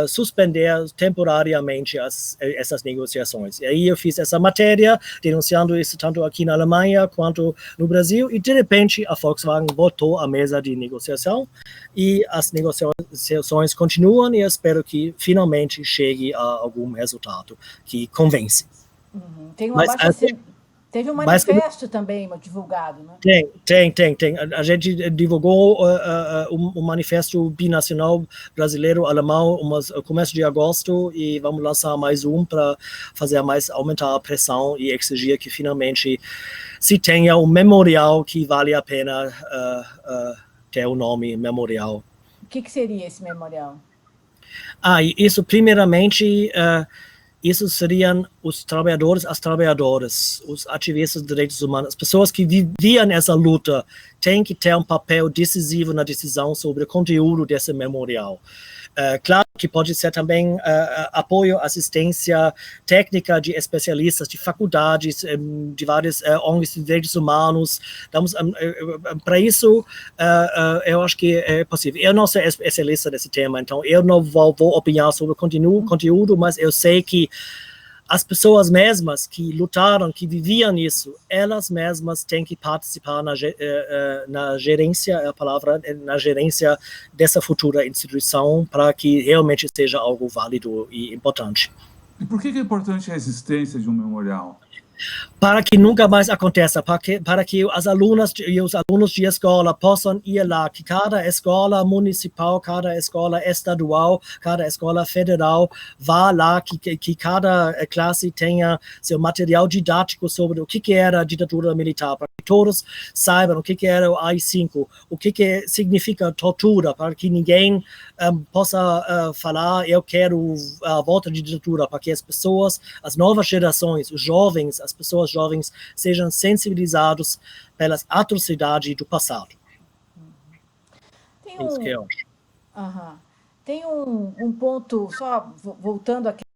suspender temporariamente essas negociações. E aí eu fiz essa matéria, denunciando isso tanto aqui na Alemanha quanto no Brasil, e de repente a Volkswagen voltou à mesa de negociação, e as negociações continuam, e eu espero que finalmente chegue a algum resultado que convence. Uhum. Teve um manifesto também divulgado, né? Tem. A gente divulgou um manifesto binacional brasileiro-alemão no começo de agosto, e vamos lançar mais um para aumentar a pressão e exigir que finalmente se tenha um memorial que vale a pena ter o nome memorial. O que seria esse memorial? Isso primeiramente... isso seriam os trabalhadores, as trabalhadoras, os ativistas de direitos humanos, as pessoas que viviam essa luta, têm que ter um papel decisivo na decisão sobre o conteúdo desse memorial. Claro que pode ser também apoio, assistência técnica de especialistas, de faculdades, de várias ONGs de direitos humanos. Para isso, eu acho que é possível. Eu não sou especialista nesse tema, então eu não vou opinar sobre o conteúdo, mas eu sei que as pessoas mesmas que lutaram, que viviam isso, elas mesmas têm que participar na gerência, na gerência dessa futura instituição, para que realmente seja algo válido e importante. E por que é importante a existência de um memorial? Para que nunca mais aconteça, para que as alunas e os alunos de escola possam ir lá, que cada escola municipal, cada escola estadual, cada escola federal vá lá, que cada classe tenha seu material didático sobre o que era a ditadura militar, para que todos saibam o que era o AI-5, o que significa tortura, para que ninguém possa falar, eu quero a volta de ditadura, para que as pessoas, as novas gerações, os jovens, as pessoas jovens sejam sensibilizados pelas atrocidades do passado. Isso que eu acho. Tem um ponto, só voltando à questão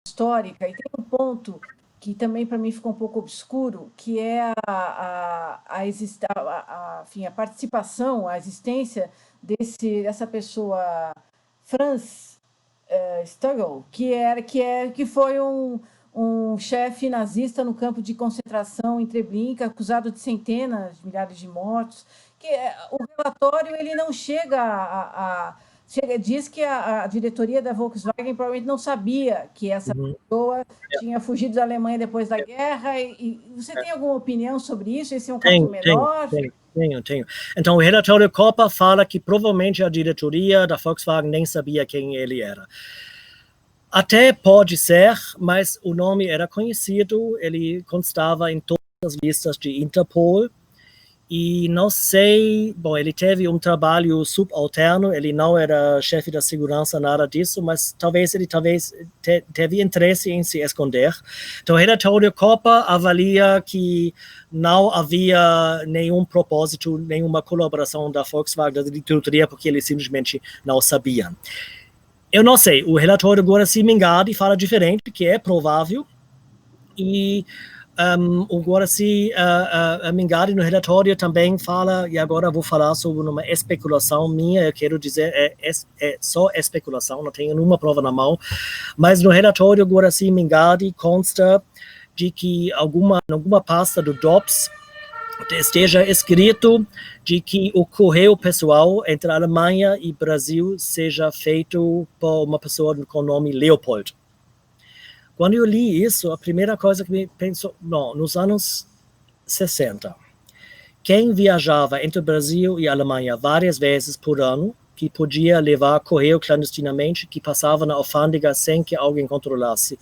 histórica, e tem um ponto que também para mim ficou um pouco obscuro, que é a participação, a existência dessa pessoa, Franz Stogel, que foi um chefe nazista no campo de concentração em Treblinka, acusado de centenas de milhares de mortos. O relatório ele não diz que a diretoria da Volkswagen provavelmente não sabia que essa pessoa tinha fugido da Alemanha depois da guerra. E você tem alguma opinião sobre isso? Esse é um caso menor? Tenho. Então, o relatório Coppa fala que provavelmente a diretoria da Volkswagen nem sabia quem ele era. Até pode ser, mas o nome era conhecido, ele constava em todas as listas de Interpol, e não sei, bom, ele teve um trabalho subalterno, ele não era chefe da segurança, nada disso, mas talvez ele teve interesse em se esconder. Então, o relatório Coppa avalia que não havia nenhum propósito, nenhuma colaboração da Volkswagen, da diretoria, porque eles simplesmente não sabiam. Eu não sei, o relatório Guaraci Mingardi fala diferente, que é provável, e o Guaraci Mingardi no relatório também fala, e agora vou falar sobre uma especulação minha, eu quero dizer, é só especulação, não tenho nenhuma prova na mão, mas no relatório Guaraci Mingardi consta de que alguma pasta do DOPS esteja escrito de que o correio pessoal entre a Alemanha e Brasil seja feito por uma pessoa com o nome Leopold. Quando eu li isso, a primeira coisa que me pensou, não, nos anos 60, quem viajava entre o Brasil e a Alemanha várias vezes por ano, que podia levar correio clandestinamente, que passava na alfândega sem que alguém controlasse.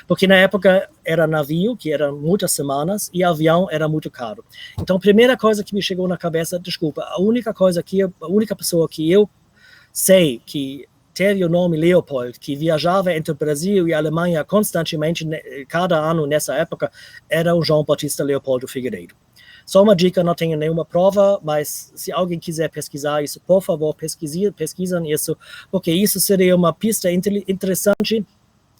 Porque na época era navio, que era muitas semanas, e avião era muito caro. Então, a primeira coisa que me chegou na cabeça, desculpa, a única pessoa que eu sei que teve o nome Leopold, que viajava entre o Brasil e a Alemanha constantemente, cada ano nessa época, era o João Batista Leopoldo Figueiredo. Só uma dica, não tenho nenhuma prova, mas se alguém quiser pesquisar isso, por favor, pesquisem isso, porque isso seria uma pista interessante,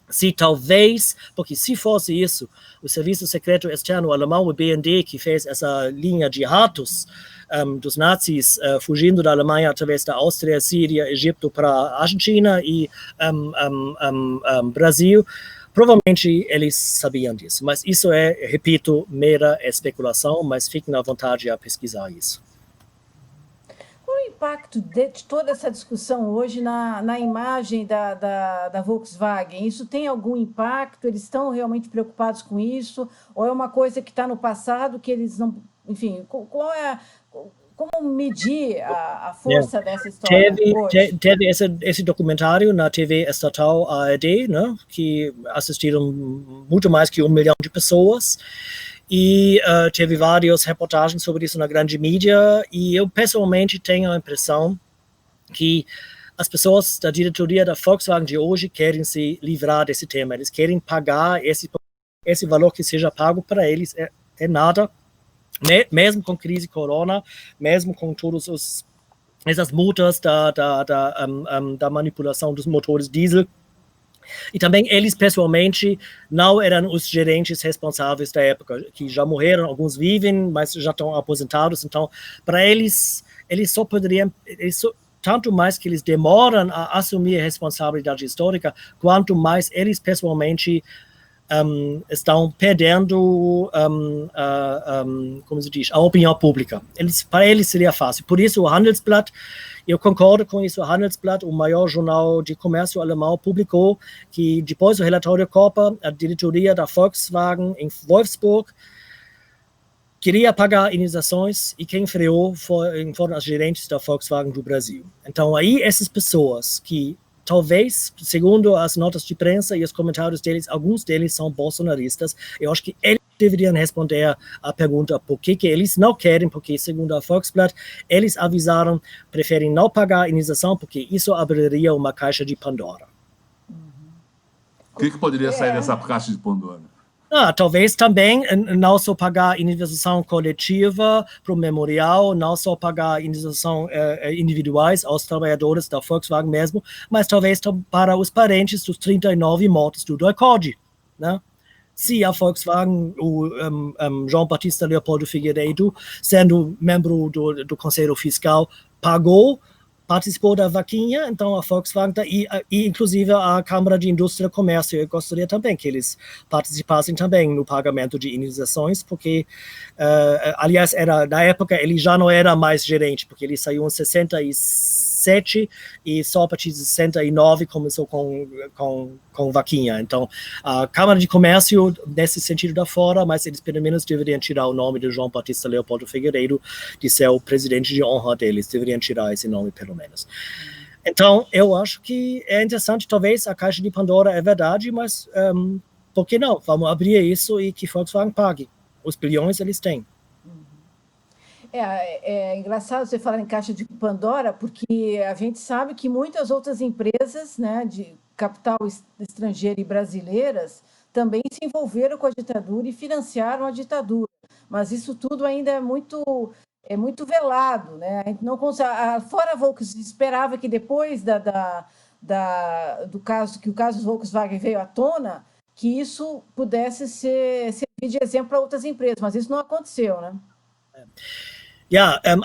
se talvez, porque se fosse isso, o Serviço Secreto Externo Alemão, o BND, que fez essa linha de ratos dos nazis fugindo da Alemanha através da Áustria, Síria, Egito para a Argentina e Brasil, provavelmente eles sabiam disso, mas isso é, repito, mera especulação, mas fiquem à vontade a pesquisar isso. Qual o impacto de toda essa discussão hoje na imagem da Volkswagen? Isso tem algum impacto? Eles estão realmente preocupados com isso? Ou é uma coisa que está no passado, que eles não... Enfim, como medir a força dessa história hoje? Teve esse documentário na TV estatal ARD, né, que assistiram muito mais que 1 milhão de pessoas, e teve várias reportagens sobre isso na grande mídia, e eu pessoalmente tenho a impressão que as pessoas da diretoria da Volkswagen de hoje querem se livrar desse tema, eles querem pagar esse valor que seja pago para eles, é nada. Mesmo com crise corona, mesmo com todas essas multas da manipulação dos motores diesel, e também eles pessoalmente não eram os gerentes responsáveis da época, que já morreram, alguns vivem, mas já estão aposentados, então para eles só poderiam, tanto mais que eles demoram a assumir a responsabilidade histórica, quanto mais eles pessoalmente estão perdendo, como se diz, a opinião pública. Para eles seria fácil. Por isso, o Handelsblatt, eu concordo com isso, o Handelsblatt, o maior jornal de comércio alemão, publicou que depois do relatório Coppa, a diretoria da Volkswagen em Wolfsburg queria pagar indenizações e quem freou foram as gerentes da Volkswagen do Brasil. Então, aí essas pessoas que talvez, segundo as notas de prensa e os comentários deles, alguns deles são bolsonaristas. Eu acho que eles deveriam responder à pergunta por que eles não querem, porque, segundo a Volksblatt, eles avisaram, preferem não pagar a indenização, porque isso abriria uma caixa de Pandora. O que poderia sair dessa caixa de Pandora? Talvez também não só pagar indenização coletiva para o memorial, não só pagar indenização individuais aos trabalhadores da Volkswagen mesmo, mas talvez para os parentes dos 39 mortos do DOI-CODE, né? Se a Volkswagen, o João Batista Leopoldo Figueiredo, sendo membro do Conselho Fiscal, participou da vaquinha, então a Volkswagen e inclusive a Câmara de Indústria e Comércio, eu gostaria também que eles participassem também no pagamento de indenizações, porque, aliás, na época ele já não era mais gerente, porque ele saiu em 66, 67 e só a partir de 69 começou com vaquinha. Então, a Câmara de Comércio, nesse sentido da fora, mas eles pelo menos deveriam tirar o nome de João Batista Leopoldo Figueiredo de ser o presidente de honra deles, deveriam tirar esse nome pelo menos. Então, eu acho que é interessante, talvez a caixa de Pandora é verdade, mas por que não? Vamos abrir isso e que Volkswagen pague. Os bilhões eles têm. É engraçado você falar em caixa de Pandora, porque a gente sabe que muitas outras empresas, né, de capital estrangeiro e brasileiras também se envolveram com a ditadura e financiaram a ditadura. Mas isso tudo ainda é muito velado, né? A gente não consegue, fora a Volkswagen, esperava que depois do caso, que o caso Volkswagen veio à tona, que isso pudesse servir de exemplo para outras empresas, mas isso não aconteceu, né?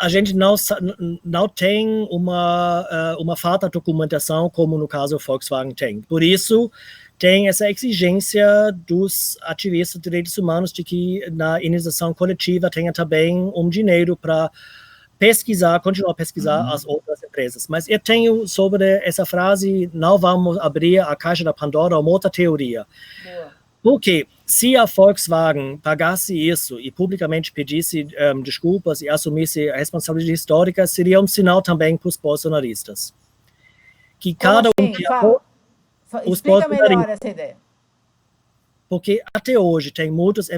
A gente não tem uma farta documentação como no caso Volkswagen tem. Por isso, tem essa exigência dos ativistas de direitos humanos de que na indenização coletiva tenha também dinheiro para continuar a pesquisar as outras empresas. Mas eu tenho sobre essa frase, não vamos abrir a caixa da Pandora, uma outra teoria. Boa. Porque se a Volkswagen pagasse isso e publicamente pedisse desculpas e assumisse a responsabilidade histórica, seria um sinal também para os bolsonaristas. Que cada assim? Explica melhor essa ideia. Porque até hoje tem muitos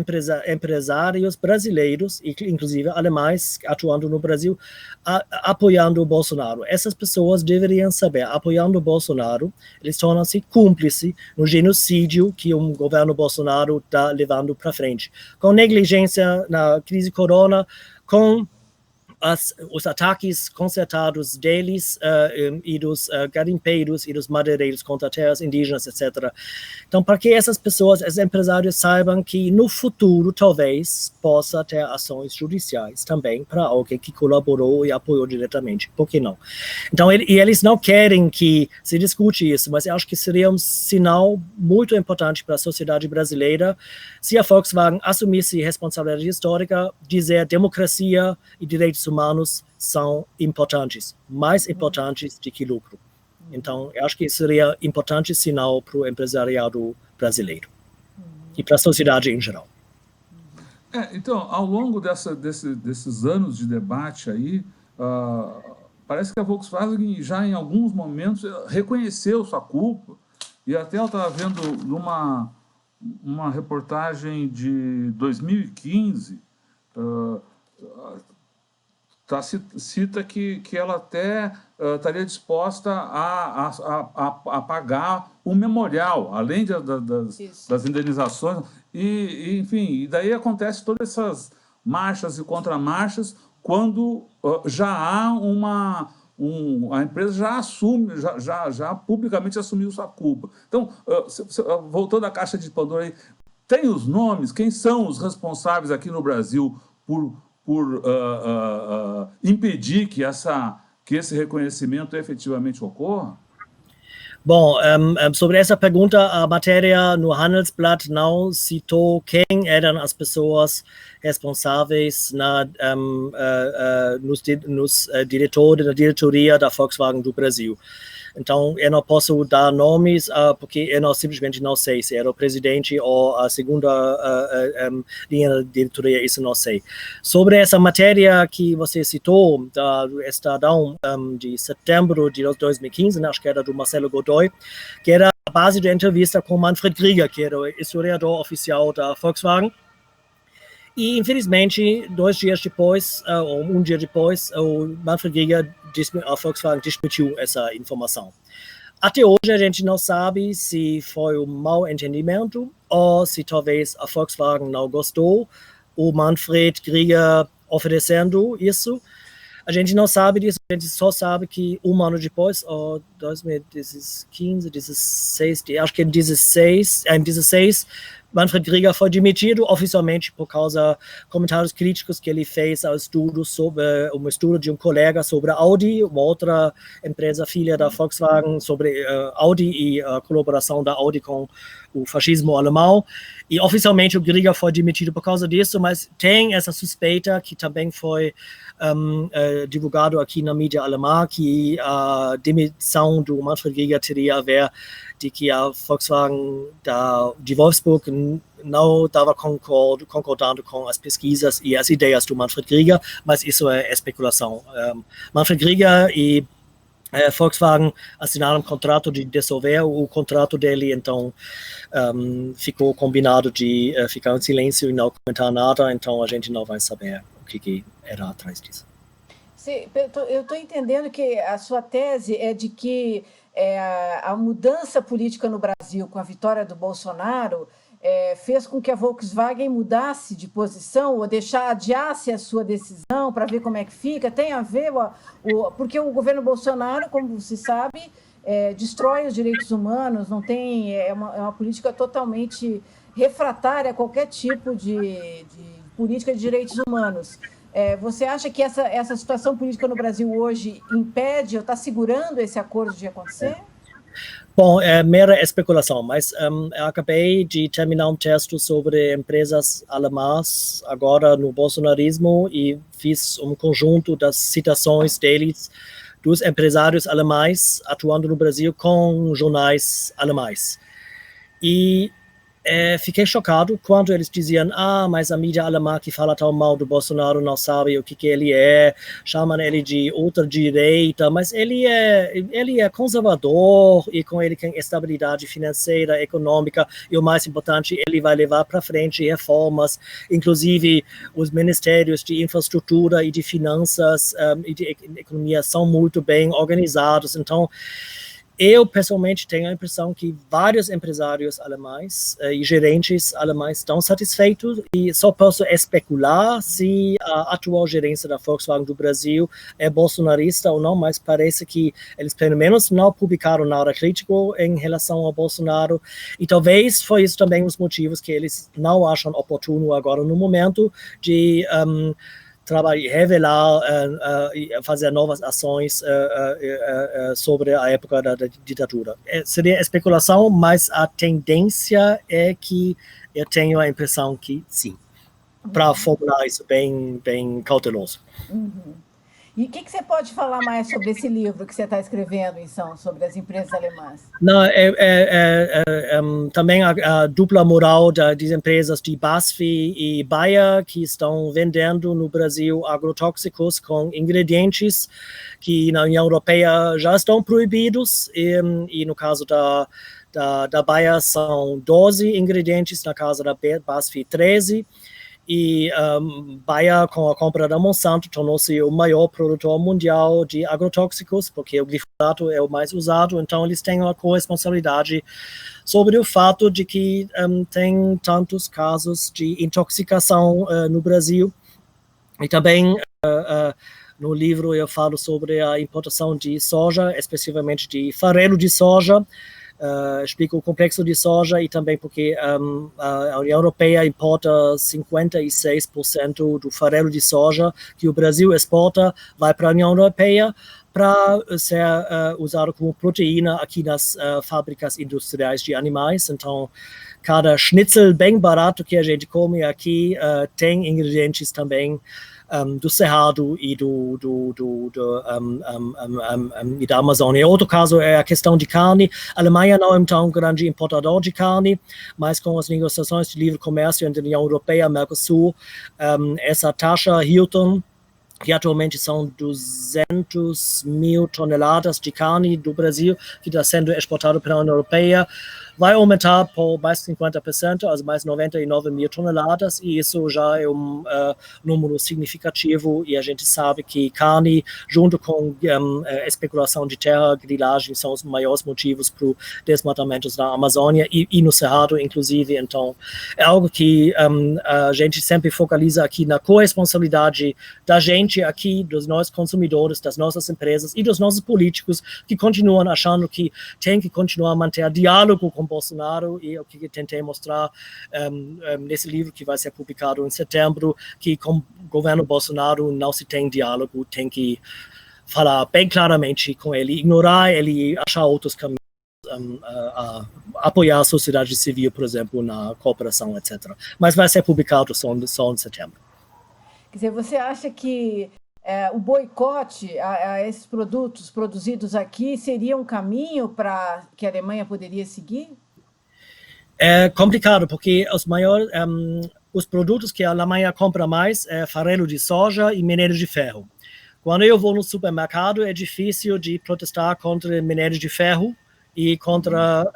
empresários brasileiros, inclusive alemães, atuando no Brasil, apoiando o Bolsonaro. Essas pessoas deveriam saber, apoiando o Bolsonaro, eles tornam-se cúmplices no genocídio que o governo Bolsonaro está levando para frente. Com negligência na crise corona, com os ataques concertados deles e dos garimpeiros e dos madeireiros contra terras indígenas, etc. Então, para que essas pessoas, esses empresários saibam que no futuro, talvez, possa ter ações judiciais também para alguém que colaborou e apoiou diretamente. Por que não? Então, eles não querem que se discute isso, mas eu acho que seria um sinal muito importante para a sociedade brasileira se a Volkswagen assumisse responsabilidade histórica, dizer democracia e direitos humanos são importantes, mais importantes do que lucro. Então, eu acho que seria importante sinal para o empresariado brasileiro e para a sociedade em geral. Então, ao longo desses anos de debate aí, parece que a Volkswagen já em alguns momentos reconheceu sua culpa, e até eu estava vendo uma reportagem de 2015, cita que ela até estaria disposta a pagar um memorial, além das indenizações. Enfim, e daí acontece todas essas marchas e contramarchas quando já há a empresa já assume, já publicamente assumiu sua culpa. Então, voltando à caixa de Pandora, aí, tem os nomes, quem são os responsáveis aqui no Brasil por impedir que esse reconhecimento efetivamente ocorra? Bom, sobre essa pergunta, a matéria no Handelsblatt não citou quem eram as pessoas responsáveis nos diretores da diretoria da Volkswagen do Brasil. Então, eu não posso dar nomes, porque eu simplesmente não sei se era o presidente ou a segunda linha da diretoria, isso não sei. Sobre essa matéria que você citou, do Estadão, de setembro de 2015, acho que era do Marcelo Godoy, que era a base da entrevista com Manfred Krieger, que era o historiador oficial da Volkswagen. E, infelizmente, 2 dias depois, ou um dia depois, o Manfred Krieger, a Volkswagen, desmentiu essa informação. Até hoje, a gente não sabe se foi um mau entendimento ou se talvez a Volkswagen não gostou, o Manfred Krieger oferecendo isso. A gente não sabe disso, a gente só sabe que um ano depois, 2015, 16, acho que em 16, Manfred Krieger foi demitido oficialmente por causa de comentários críticos que ele fez ao estudo um estudo de um colega sobre a Audi, uma outra empresa filha da Volkswagen, sobre Audi e a colaboração da Audi com o fascismo alemão, e oficialmente o Griga foi demitido por causa disso, mas tem essa suspeita que também foi divulgado aqui na mídia alemã, que a demissão do Manfred Griga teria a ver de que a Volkswagen de Wolfsburg não estava concordando com as pesquisas e as ideias do Manfred Griga, mas isso é especulação. Manfred Griga e Volkswagen assinaram um contrato de dissolver o contrato dele, então ficou combinado de ficar em silêncio e não comentar nada, então a gente não vai saber o que era atrás disso. Eu estou entendendo que a sua tese é de que a mudança política no Brasil com a vitória do Bolsonaro fez com que a Volkswagen mudasse de posição ou adiasse a sua decisão para ver como é que fica. Tem a ver, porque o governo Bolsonaro, como se sabe, destrói os direitos humanos, não tem, é uma política totalmente refratária a qualquer tipo de política de direitos humanos. Você acha que essa situação política no Brasil hoje impede ou está segurando esse acordo de acontecer? Bom, é mera especulação, mas eu acabei de terminar um texto sobre empresas alemãs agora no bolsonarismo e fiz um conjunto das citações deles, dos empresários alemães atuando no Brasil com jornais alemães. E fiquei chocado quando eles diziam, mas a mídia alemã que fala tão mal do Bolsonaro não sabe o que ele é, chamam ele de ultradireita, mas ele é conservador e com ele tem estabilidade financeira, econômica e o mais importante, ele vai levar para frente reformas, inclusive os ministérios de infraestrutura e de finanças e de economia são muito bem organizados, então eu, pessoalmente, tenho a impressão que vários empresários alemães e gerentes alemães estão satisfeitos e só posso especular se a atual gerência da Volkswagen do Brasil é bolsonarista ou não, mas parece que eles, pelo menos, não publicaram nada crítico em relação ao Bolsonaro e talvez foi isso também os motivos que eles não acham oportuno agora no momento de revelar, fazer novas ações sobre a época da ditadura. Seria especulação, mas a tendência é que eu tenho a impressão que sim, para formular isso bem cauteloso. Uhum. E o que você pode falar mais sobre esse livro que você está escrevendo, então, sobre as empresas alemãs? Não, também a dupla moral das empresas de BASF e Bayer que estão vendendo no Brasil agrotóxicos com ingredientes que na União Europeia já estão proibidos e no caso da Bayer são 12 ingredientes, na caso da BASF 13. E Bayer, com a compra da Monsanto, tornou-se o maior produtor mundial de agrotóxicos, porque o glifosato é o mais usado, então eles têm uma corresponsabilidade sobre o fato de que tem tantos casos de intoxicação no Brasil. E também no livro eu falo sobre a importação de soja, especificamente de farelo de soja. Explico o complexo de soja e também porque a União Europeia importa 56% do farelo de soja que o Brasil exporta, vai para a União Europeia para ser usado como proteína aqui nas fábricas industriais de animais. Então, cada schnitzel bem barato que a gente come aqui tem ingredientes também do Cerrado e da Amazônia. Outro caso é a questão de carne. A Alemanha não é tão grande importador de carne, mas com as negociações de livre comércio entre a União Europeia e Mercosul, essa taxa Hilton, que atualmente são 200 mil toneladas de carne do Brasil, que está sendo exportado pela União Europeia, vai aumentar por mais 50%, also mais 99 mil toneladas, e isso já é um número significativo, e a gente sabe que carne, junto com especulação de terra, grilagem, são os maiores motivos para o desmatamento da Amazônia e no Cerrado, inclusive. Então, é algo que a gente sempre focaliza aqui na corresponsabilidade da gente aqui, dos nossos consumidores, das nossas empresas e dos nossos políticos, que continuam achando que tem que continuar a manter diálogo com Bolsonaro, e o que eu tentei mostrar nesse livro que vai ser publicado em setembro, que com o governo Bolsonaro não se tem diálogo, tem que falar bem claramente com ele, ignorar ele e achar outros caminhos apoiar a sociedade civil, por exemplo, na cooperação, etc. Mas vai ser publicado só em setembro. Quer dizer, você acha que o boicote a esses produtos produzidos aqui seria um caminho para que a Alemanha poderia seguir? É complicado, porque os produtos que a Alemanha compra mais é farelo de soja e minério de ferro. Quando eu vou no supermercado, é difícil de protestar contra minério de ferro e contra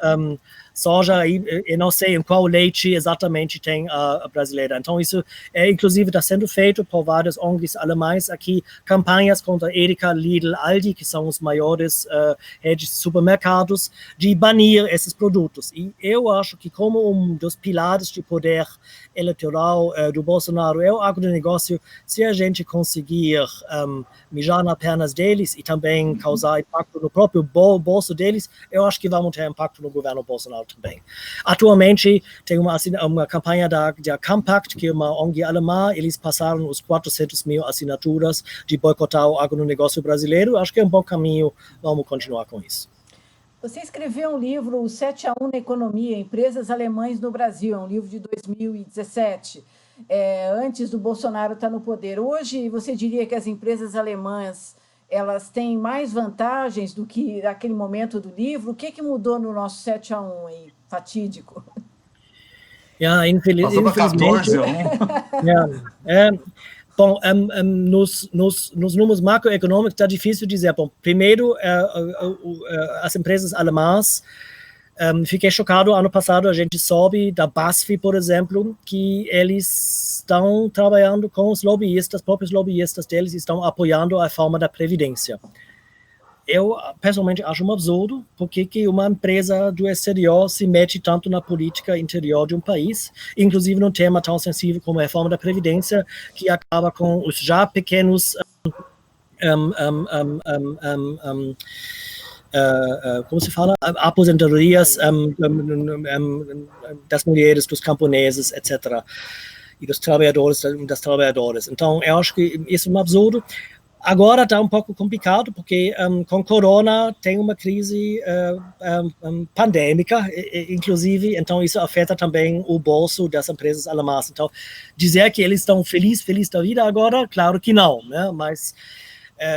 soja, e não sei em qual leite exatamente tem a brasileira. Então, isso, inclusive, está sendo feito por várias ONGs alemães aqui, campanhas contra Edeka, Lidl, Aldi, que são os maiores redes de supermercados, de banir esses produtos. E eu acho que, como um dos pilares de poder eleitoral do Bolsonaro é o agronegócio, se a gente conseguir mijar nas pernas deles e também causar impacto no próprio bolso deles, eu acho que vamos ter impacto no governo Bolsonaro também. Atualmente, tem uma campanha da Compact, que é uma ONG alemã, eles passaram os 400 mil assinaturas de boicotar o agronegócio brasileiro. Acho que é um bom caminho, vamos continuar com isso. Você escreveu um livro, o 7-1 na Economia, Empresas Alemãs no Brasil, é um livro de 2017, antes do Bolsonaro estar no poder. Hoje, você diria que as empresas alemãs elas têm mais vantagens do que naquele momento do livro? O que mudou no nosso 7-1 aí, fatídico? Passou para 14-1. Bom, nos números macroeconômicos está difícil dizer. Bom, primeiro, as empresas alemãs, fiquei chocado, ano passado a gente soube da BASF, por exemplo, que eles estão trabalhando com os lobbyistas, próprios lobbyistas deles estão apoiando a reforma da Previdência. Eu, pessoalmente, acho um absurdo porque que uma empresa do exterior se mete tanto na política interior de um país, inclusive num tema tão sensível como a reforma da Previdência, que acaba com os já pequenos como se fala, aposentadorias das mulheres, dos camponeses, etc., e dos trabalhadores e das trabalhadoras. Então, eu acho que isso é um absurdo. Agora está um pouco complicado, porque com corona tem uma crise pandêmica, inclusive, então isso afeta também o bolso das empresas alemãs. Então, dizer que eles estão felizes da vida agora, claro que não, né? Mas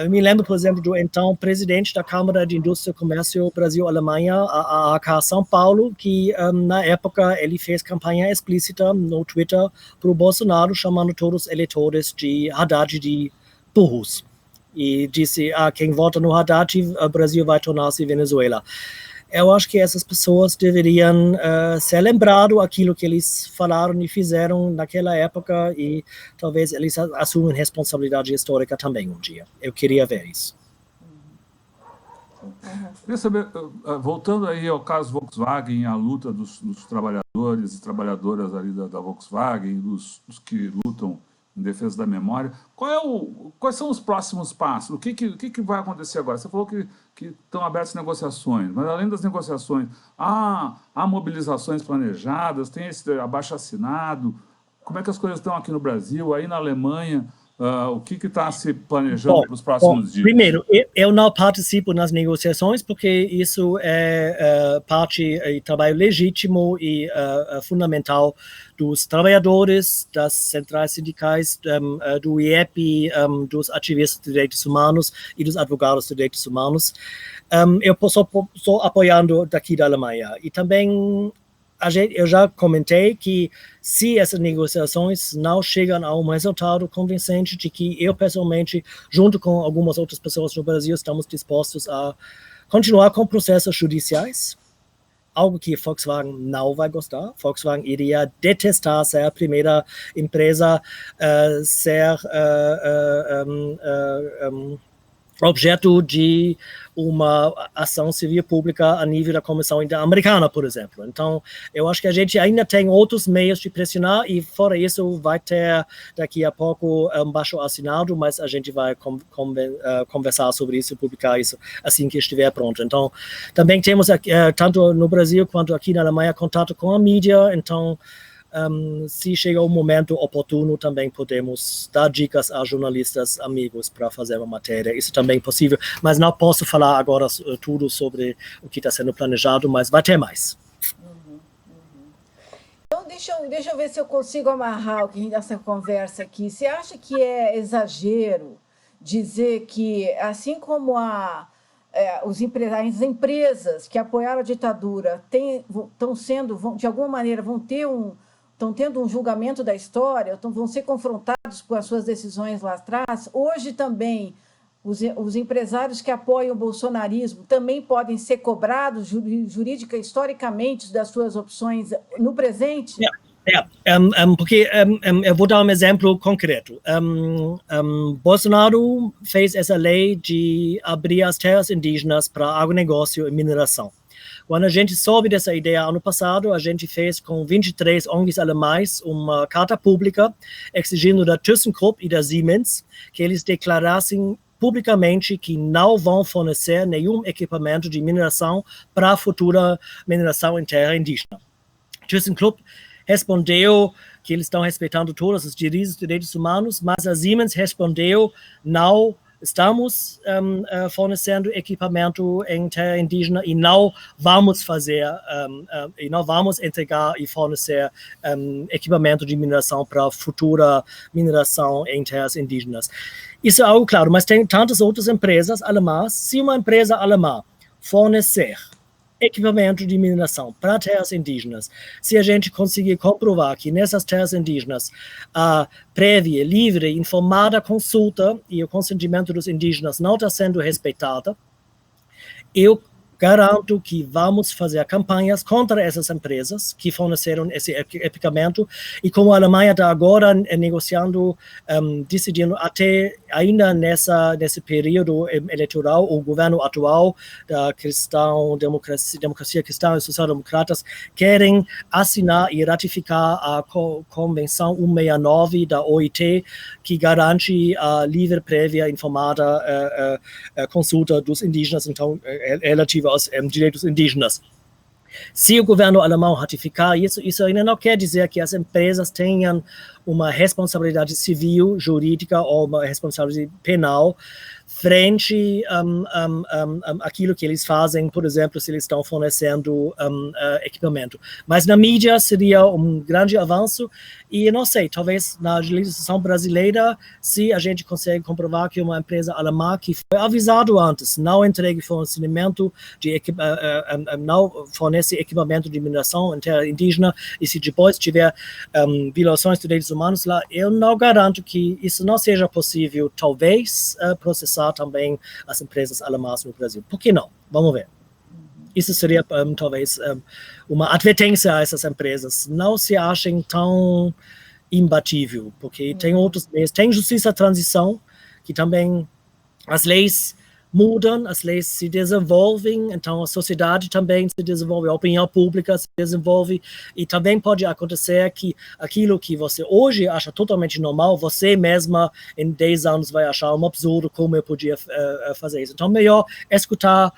eu me lembro, por exemplo, do então presidente da Câmara de Indústria e Comércio Brasil-Alemanha, a AK São Paulo, que na época ele fez campanha explícita no Twitter para o Bolsonaro, chamando todos os eleitores de Haddad de burros. E disse, quem vota no Haddad, o Brasil vai tornar-se Venezuela. Eu acho que essas pessoas deveriam ser lembrados aquilo que eles falaram e fizeram naquela época, e talvez eles assumam responsabilidade histórica também um dia. Eu queria ver isso. Queria saber, voltando aí ao caso Volkswagen, a luta dos trabalhadores e trabalhadoras ali da Volkswagen, dos que lutam em defesa da memória, quais são os próximos passos? O que vai acontecer agora? Você falou que estão abertas negociações, mas além das negociações, há mobilizações planejadas, tem esse abaixo-assinado, como é que as coisas estão aqui no Brasil, aí na Alemanha? O que está se planejando para os próximos dias? Primeiro, eu não participo nas negociações, porque isso é parte e trabalho legítimo e fundamental dos trabalhadores, das centrais sindicais, do IEP, dos ativistas de direitos humanos e dos advogados de direitos humanos. Eu estou apoiando daqui da Alemanha. E também eu já comentei que se essas negociações não chegam a um resultado convincente, de que eu pessoalmente, junto com algumas outras pessoas no Brasil, estamos dispostos a continuar com processos judiciais, algo que a Volkswagen não vai gostar. Volkswagen iria detestar ser a primeira empresa ser objeto de uma ação civil pública a nível da Comissão Interamericana, por exemplo. Então, eu acho que a gente ainda tem outros meios de pressionar, e fora isso vai ter daqui a pouco um baixo assinado, mas a gente vai conversar sobre isso e publicar isso assim que estiver pronto. Então, também temos tanto no Brasil quanto aqui na Alemanha contato com a mídia, então se chega um momento oportuno, também podemos dar dicas a jornalistas amigos para fazer uma matéria. Isso também é possível, mas não posso falar agora tudo sobre o que está sendo planejado, mas vai ter mais. Então, deixa eu ver se eu consigo amarrar o que essa conversa aqui. Você acha que é exagero dizer que, assim como as empresas que apoiaram a ditadura de alguma maneira, estão tendo um julgamento da história, vão ser confrontados com as suas decisões lá atrás, hoje também os empresários que apoiam o bolsonarismo também podem ser cobrados jurídica, historicamente, das suas opções no presente? Porque eu vou dar um exemplo concreto. Bolsonaro fez essa lei de abrir as terras indígenas para agronegócio e mineração. Quando a gente soube dessa ideia ano passado, a gente fez com 23 ONGs alemães uma carta pública exigindo da ThyssenKrupp e da Siemens que eles declarassem publicamente que não vão fornecer nenhum equipamento de mineração para a futura mineração em terra indígena. ThyssenKrupp respondeu que eles estão respeitando todos os direitos humanos, mas a Siemens respondeu: não estamos fornecendo equipamento em terra indígena e não vamos entregar e fornecer equipamento de mineração para futura mineração em terras indígenas. Isso é algo claro, mas tem tantas outras empresas alemãs. Se uma empresa alemã fornecer equipamento de mineração para terras indígenas, se a gente conseguir comprovar que nessas terras indígenas a prévia, livre, informada consulta e o consentimento dos indígenas não está sendo respeitada, eu garanto que vamos fazer campanhas contra essas empresas que forneceram esse equipamento, e como a Alemanha está agora negociando, decidindo até ainda nesse período eleitoral, o governo atual da democracia cristã e social-democratas querem assinar e ratificar a Convenção 169 da OIT, que garante a livre, prévia, informada consulta dos indígenas, então, relativa aos direitos indígenas. Se o governo alemão ratificar isso ainda não quer dizer que as empresas tenham uma responsabilidade civil, jurídica ou uma responsabilidade penal frente àquilo que eles fazem, por exemplo, se eles estão fornecendo equipamento. Mas na mídia seria um grande avanço e, não sei, talvez na legislação brasileira, se a gente consegue comprovar que uma empresa alemã que foi avisado antes, não entregue fornecimento não fornece equipamento de mineração em terra indígena, e se depois tiver violações de direitos humanos lá, eu não garanto que isso não seja possível, talvez, processar também as empresas alemãs no Brasil. Por que não? Vamos ver. Isso seria, talvez, uma advertência a essas empresas. Não se achem tão imbatível, porque tem outros meios. Tem justiça transição, que também as leis mudam, as leis se desenvolvem, então a sociedade também se desenvolve, a opinião pública se desenvolve, e também pode acontecer que aquilo que você hoje acha totalmente normal, você mesma em 10 anos vai achar um absurdo como eu podia fazer isso. Então, melhor escutar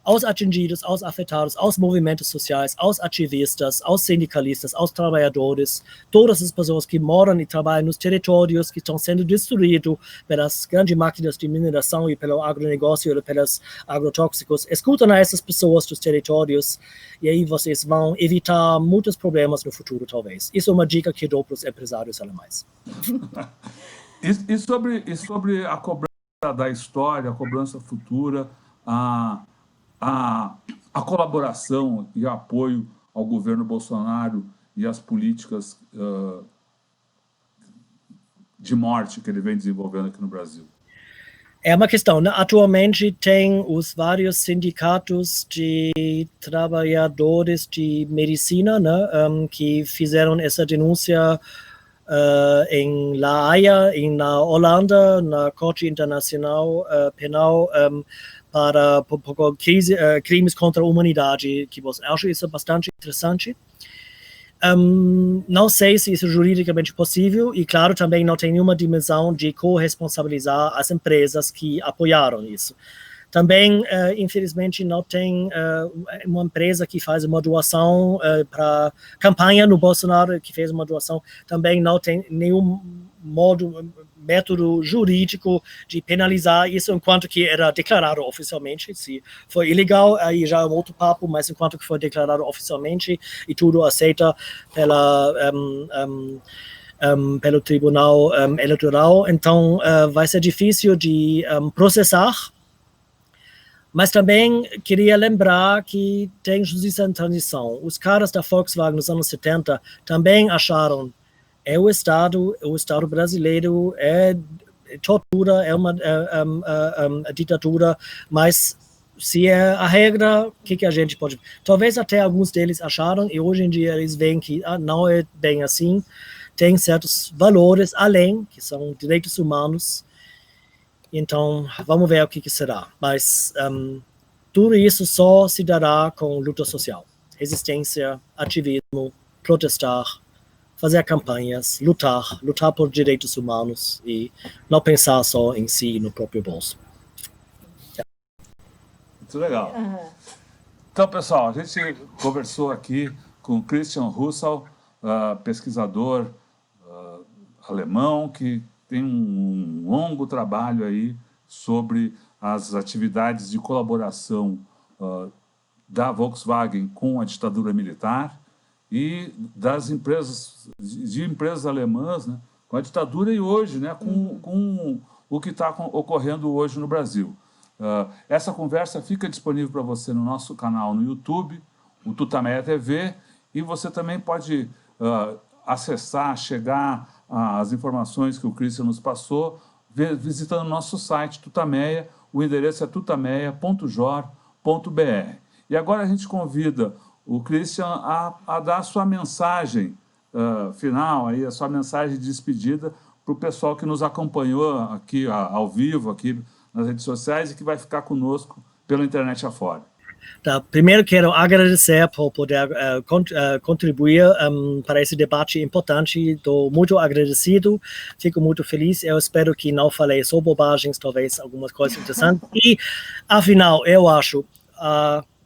aos atingidos, aos afetados, aos movimentos sociais, aos ativistas, aos sindicalistas, aos trabalhadores, todas as pessoas que moram e trabalham nos territórios que estão sendo destruídos pelas grandes máquinas de mineração e pelo agronegócio e pelos agrotóxicos. Escutam a essas pessoas dos territórios e aí vocês vão evitar muitos problemas no futuro, talvez. Isso é uma dica que eu dou para os empresários alemães. E sobre a cobrança da história, a cobrança futura, a colaboração e apoio ao governo Bolsonaro e às políticas de morte que ele vem desenvolvendo aqui no Brasil? É uma questão, né? Atualmente tem os vários sindicatos de trabalhadores de medicina, né, que fizeram essa denúncia em La Haia, na Holanda, na Corte Internacional Penal, para crimes contra a humanidade, que você acha isso bastante interessante. Não sei se isso é juridicamente possível, e claro, também não tem nenhuma dimensão de corresponsabilizar as empresas que apoiaram isso. Também, infelizmente, não tem uma empresa que faz uma doação para campanha no Bolsonaro, que fez uma doação. Também não tem nenhum método jurídico de penalizar isso, enquanto que era declarado oficialmente. Se foi ilegal, aí já é um outro papo, mas enquanto que foi declarado oficialmente e tudo aceita pelo Tribunal Eleitoral, então vai ser difícil de processar. Mas também queria lembrar que tem justiça em transição. Os caras da Volkswagen nos anos 70 também acharam o Estado brasileiro é tortura, é uma ditadura, mas se é a regra, o que a gente pode... Talvez até alguns deles acharam, e hoje em dia eles veem que não é bem assim, tem certos valores além, que são direitos humanos. Então, vamos ver o que será. Mas tudo isso só se dará com luta social. Resistência, ativismo, protestar, fazer campanhas, lutar por direitos humanos e não pensar só em si e no próprio bolso. Muito legal. Então, pessoal, a gente conversou aqui com Christian Russell, pesquisador alemão, que tem um longo trabalho aí sobre as atividades de colaboração da Volkswagen com a ditadura militar e das empresas, de empresas alemãs, né, com a ditadura e hoje, né, com o que está ocorrendo hoje no Brasil. Essa conversa fica disponível para você no nosso canal no YouTube, o Tutameia TV, e você também pode acessar, chegar às informações que o Christian nos passou, visitando o nosso site Tutameia. O endereço é tutameia.jor.br. E agora a gente convida o Christian a dar a sua mensagem final, aí, a sua mensagem de despedida para o pessoal que nos acompanhou aqui ao vivo, aqui nas redes sociais, e que vai ficar conosco pela internet afora. Tá, primeiro quero agradecer por poder contribuir para esse debate importante. Estou muito agradecido, fico muito feliz. Eu espero que não falei só bobagens, talvez algumas coisas interessantes. E, afinal, eu acho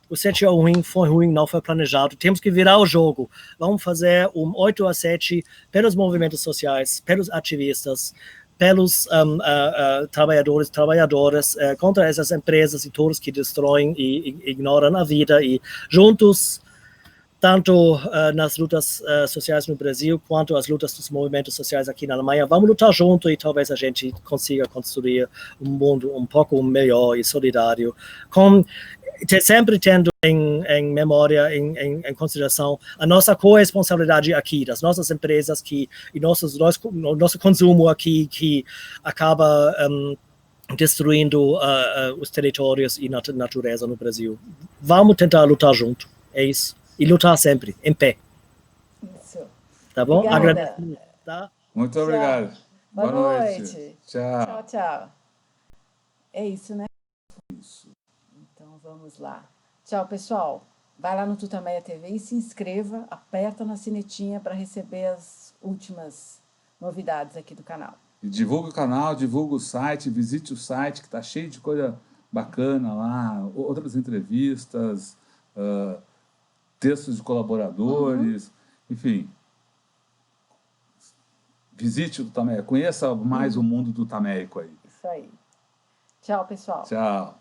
o 7 ruim, foi ruim, não foi planejado. Temos que virar o jogo. Vamos fazer um 8-7 pelos movimentos sociais, pelos ativistas, pelos trabalhadoras, contra essas empresas e todos que destroem e ignoram a vida, e juntos, tanto nas lutas sociais no Brasil, quanto as lutas dos movimentos sociais aqui na Alemanha, vamos lutar junto e talvez a gente consiga construir um mundo um pouco melhor e solidário, sempre tendo em memória, em consideração a nossa corresponsabilidade aqui, das nossas empresas e nosso consumo aqui, que acaba destruindo os territórios e a natureza no Brasil. Vamos tentar lutar junto, é isso. E lutar sempre, em pé. Isso. Tá bom? Obrigada. Agradeço. Tá? Muito obrigado. Boa noite. Tchau. Tchau, tchau. É isso, né? Isso. Então, vamos lá. Tchau, pessoal. Vai lá no Tutameia TV e se inscreva, aperta na sinetinha para receber as últimas novidades aqui do canal. E divulga o canal, divulga o site, visite o site, que está cheio de coisa bacana lá, outras entrevistas, textos de colaboradores, enfim. Visite o Tutameia, conheça mais o mundo do Tutaméico aí. Isso aí. Tchau, pessoal. Tchau.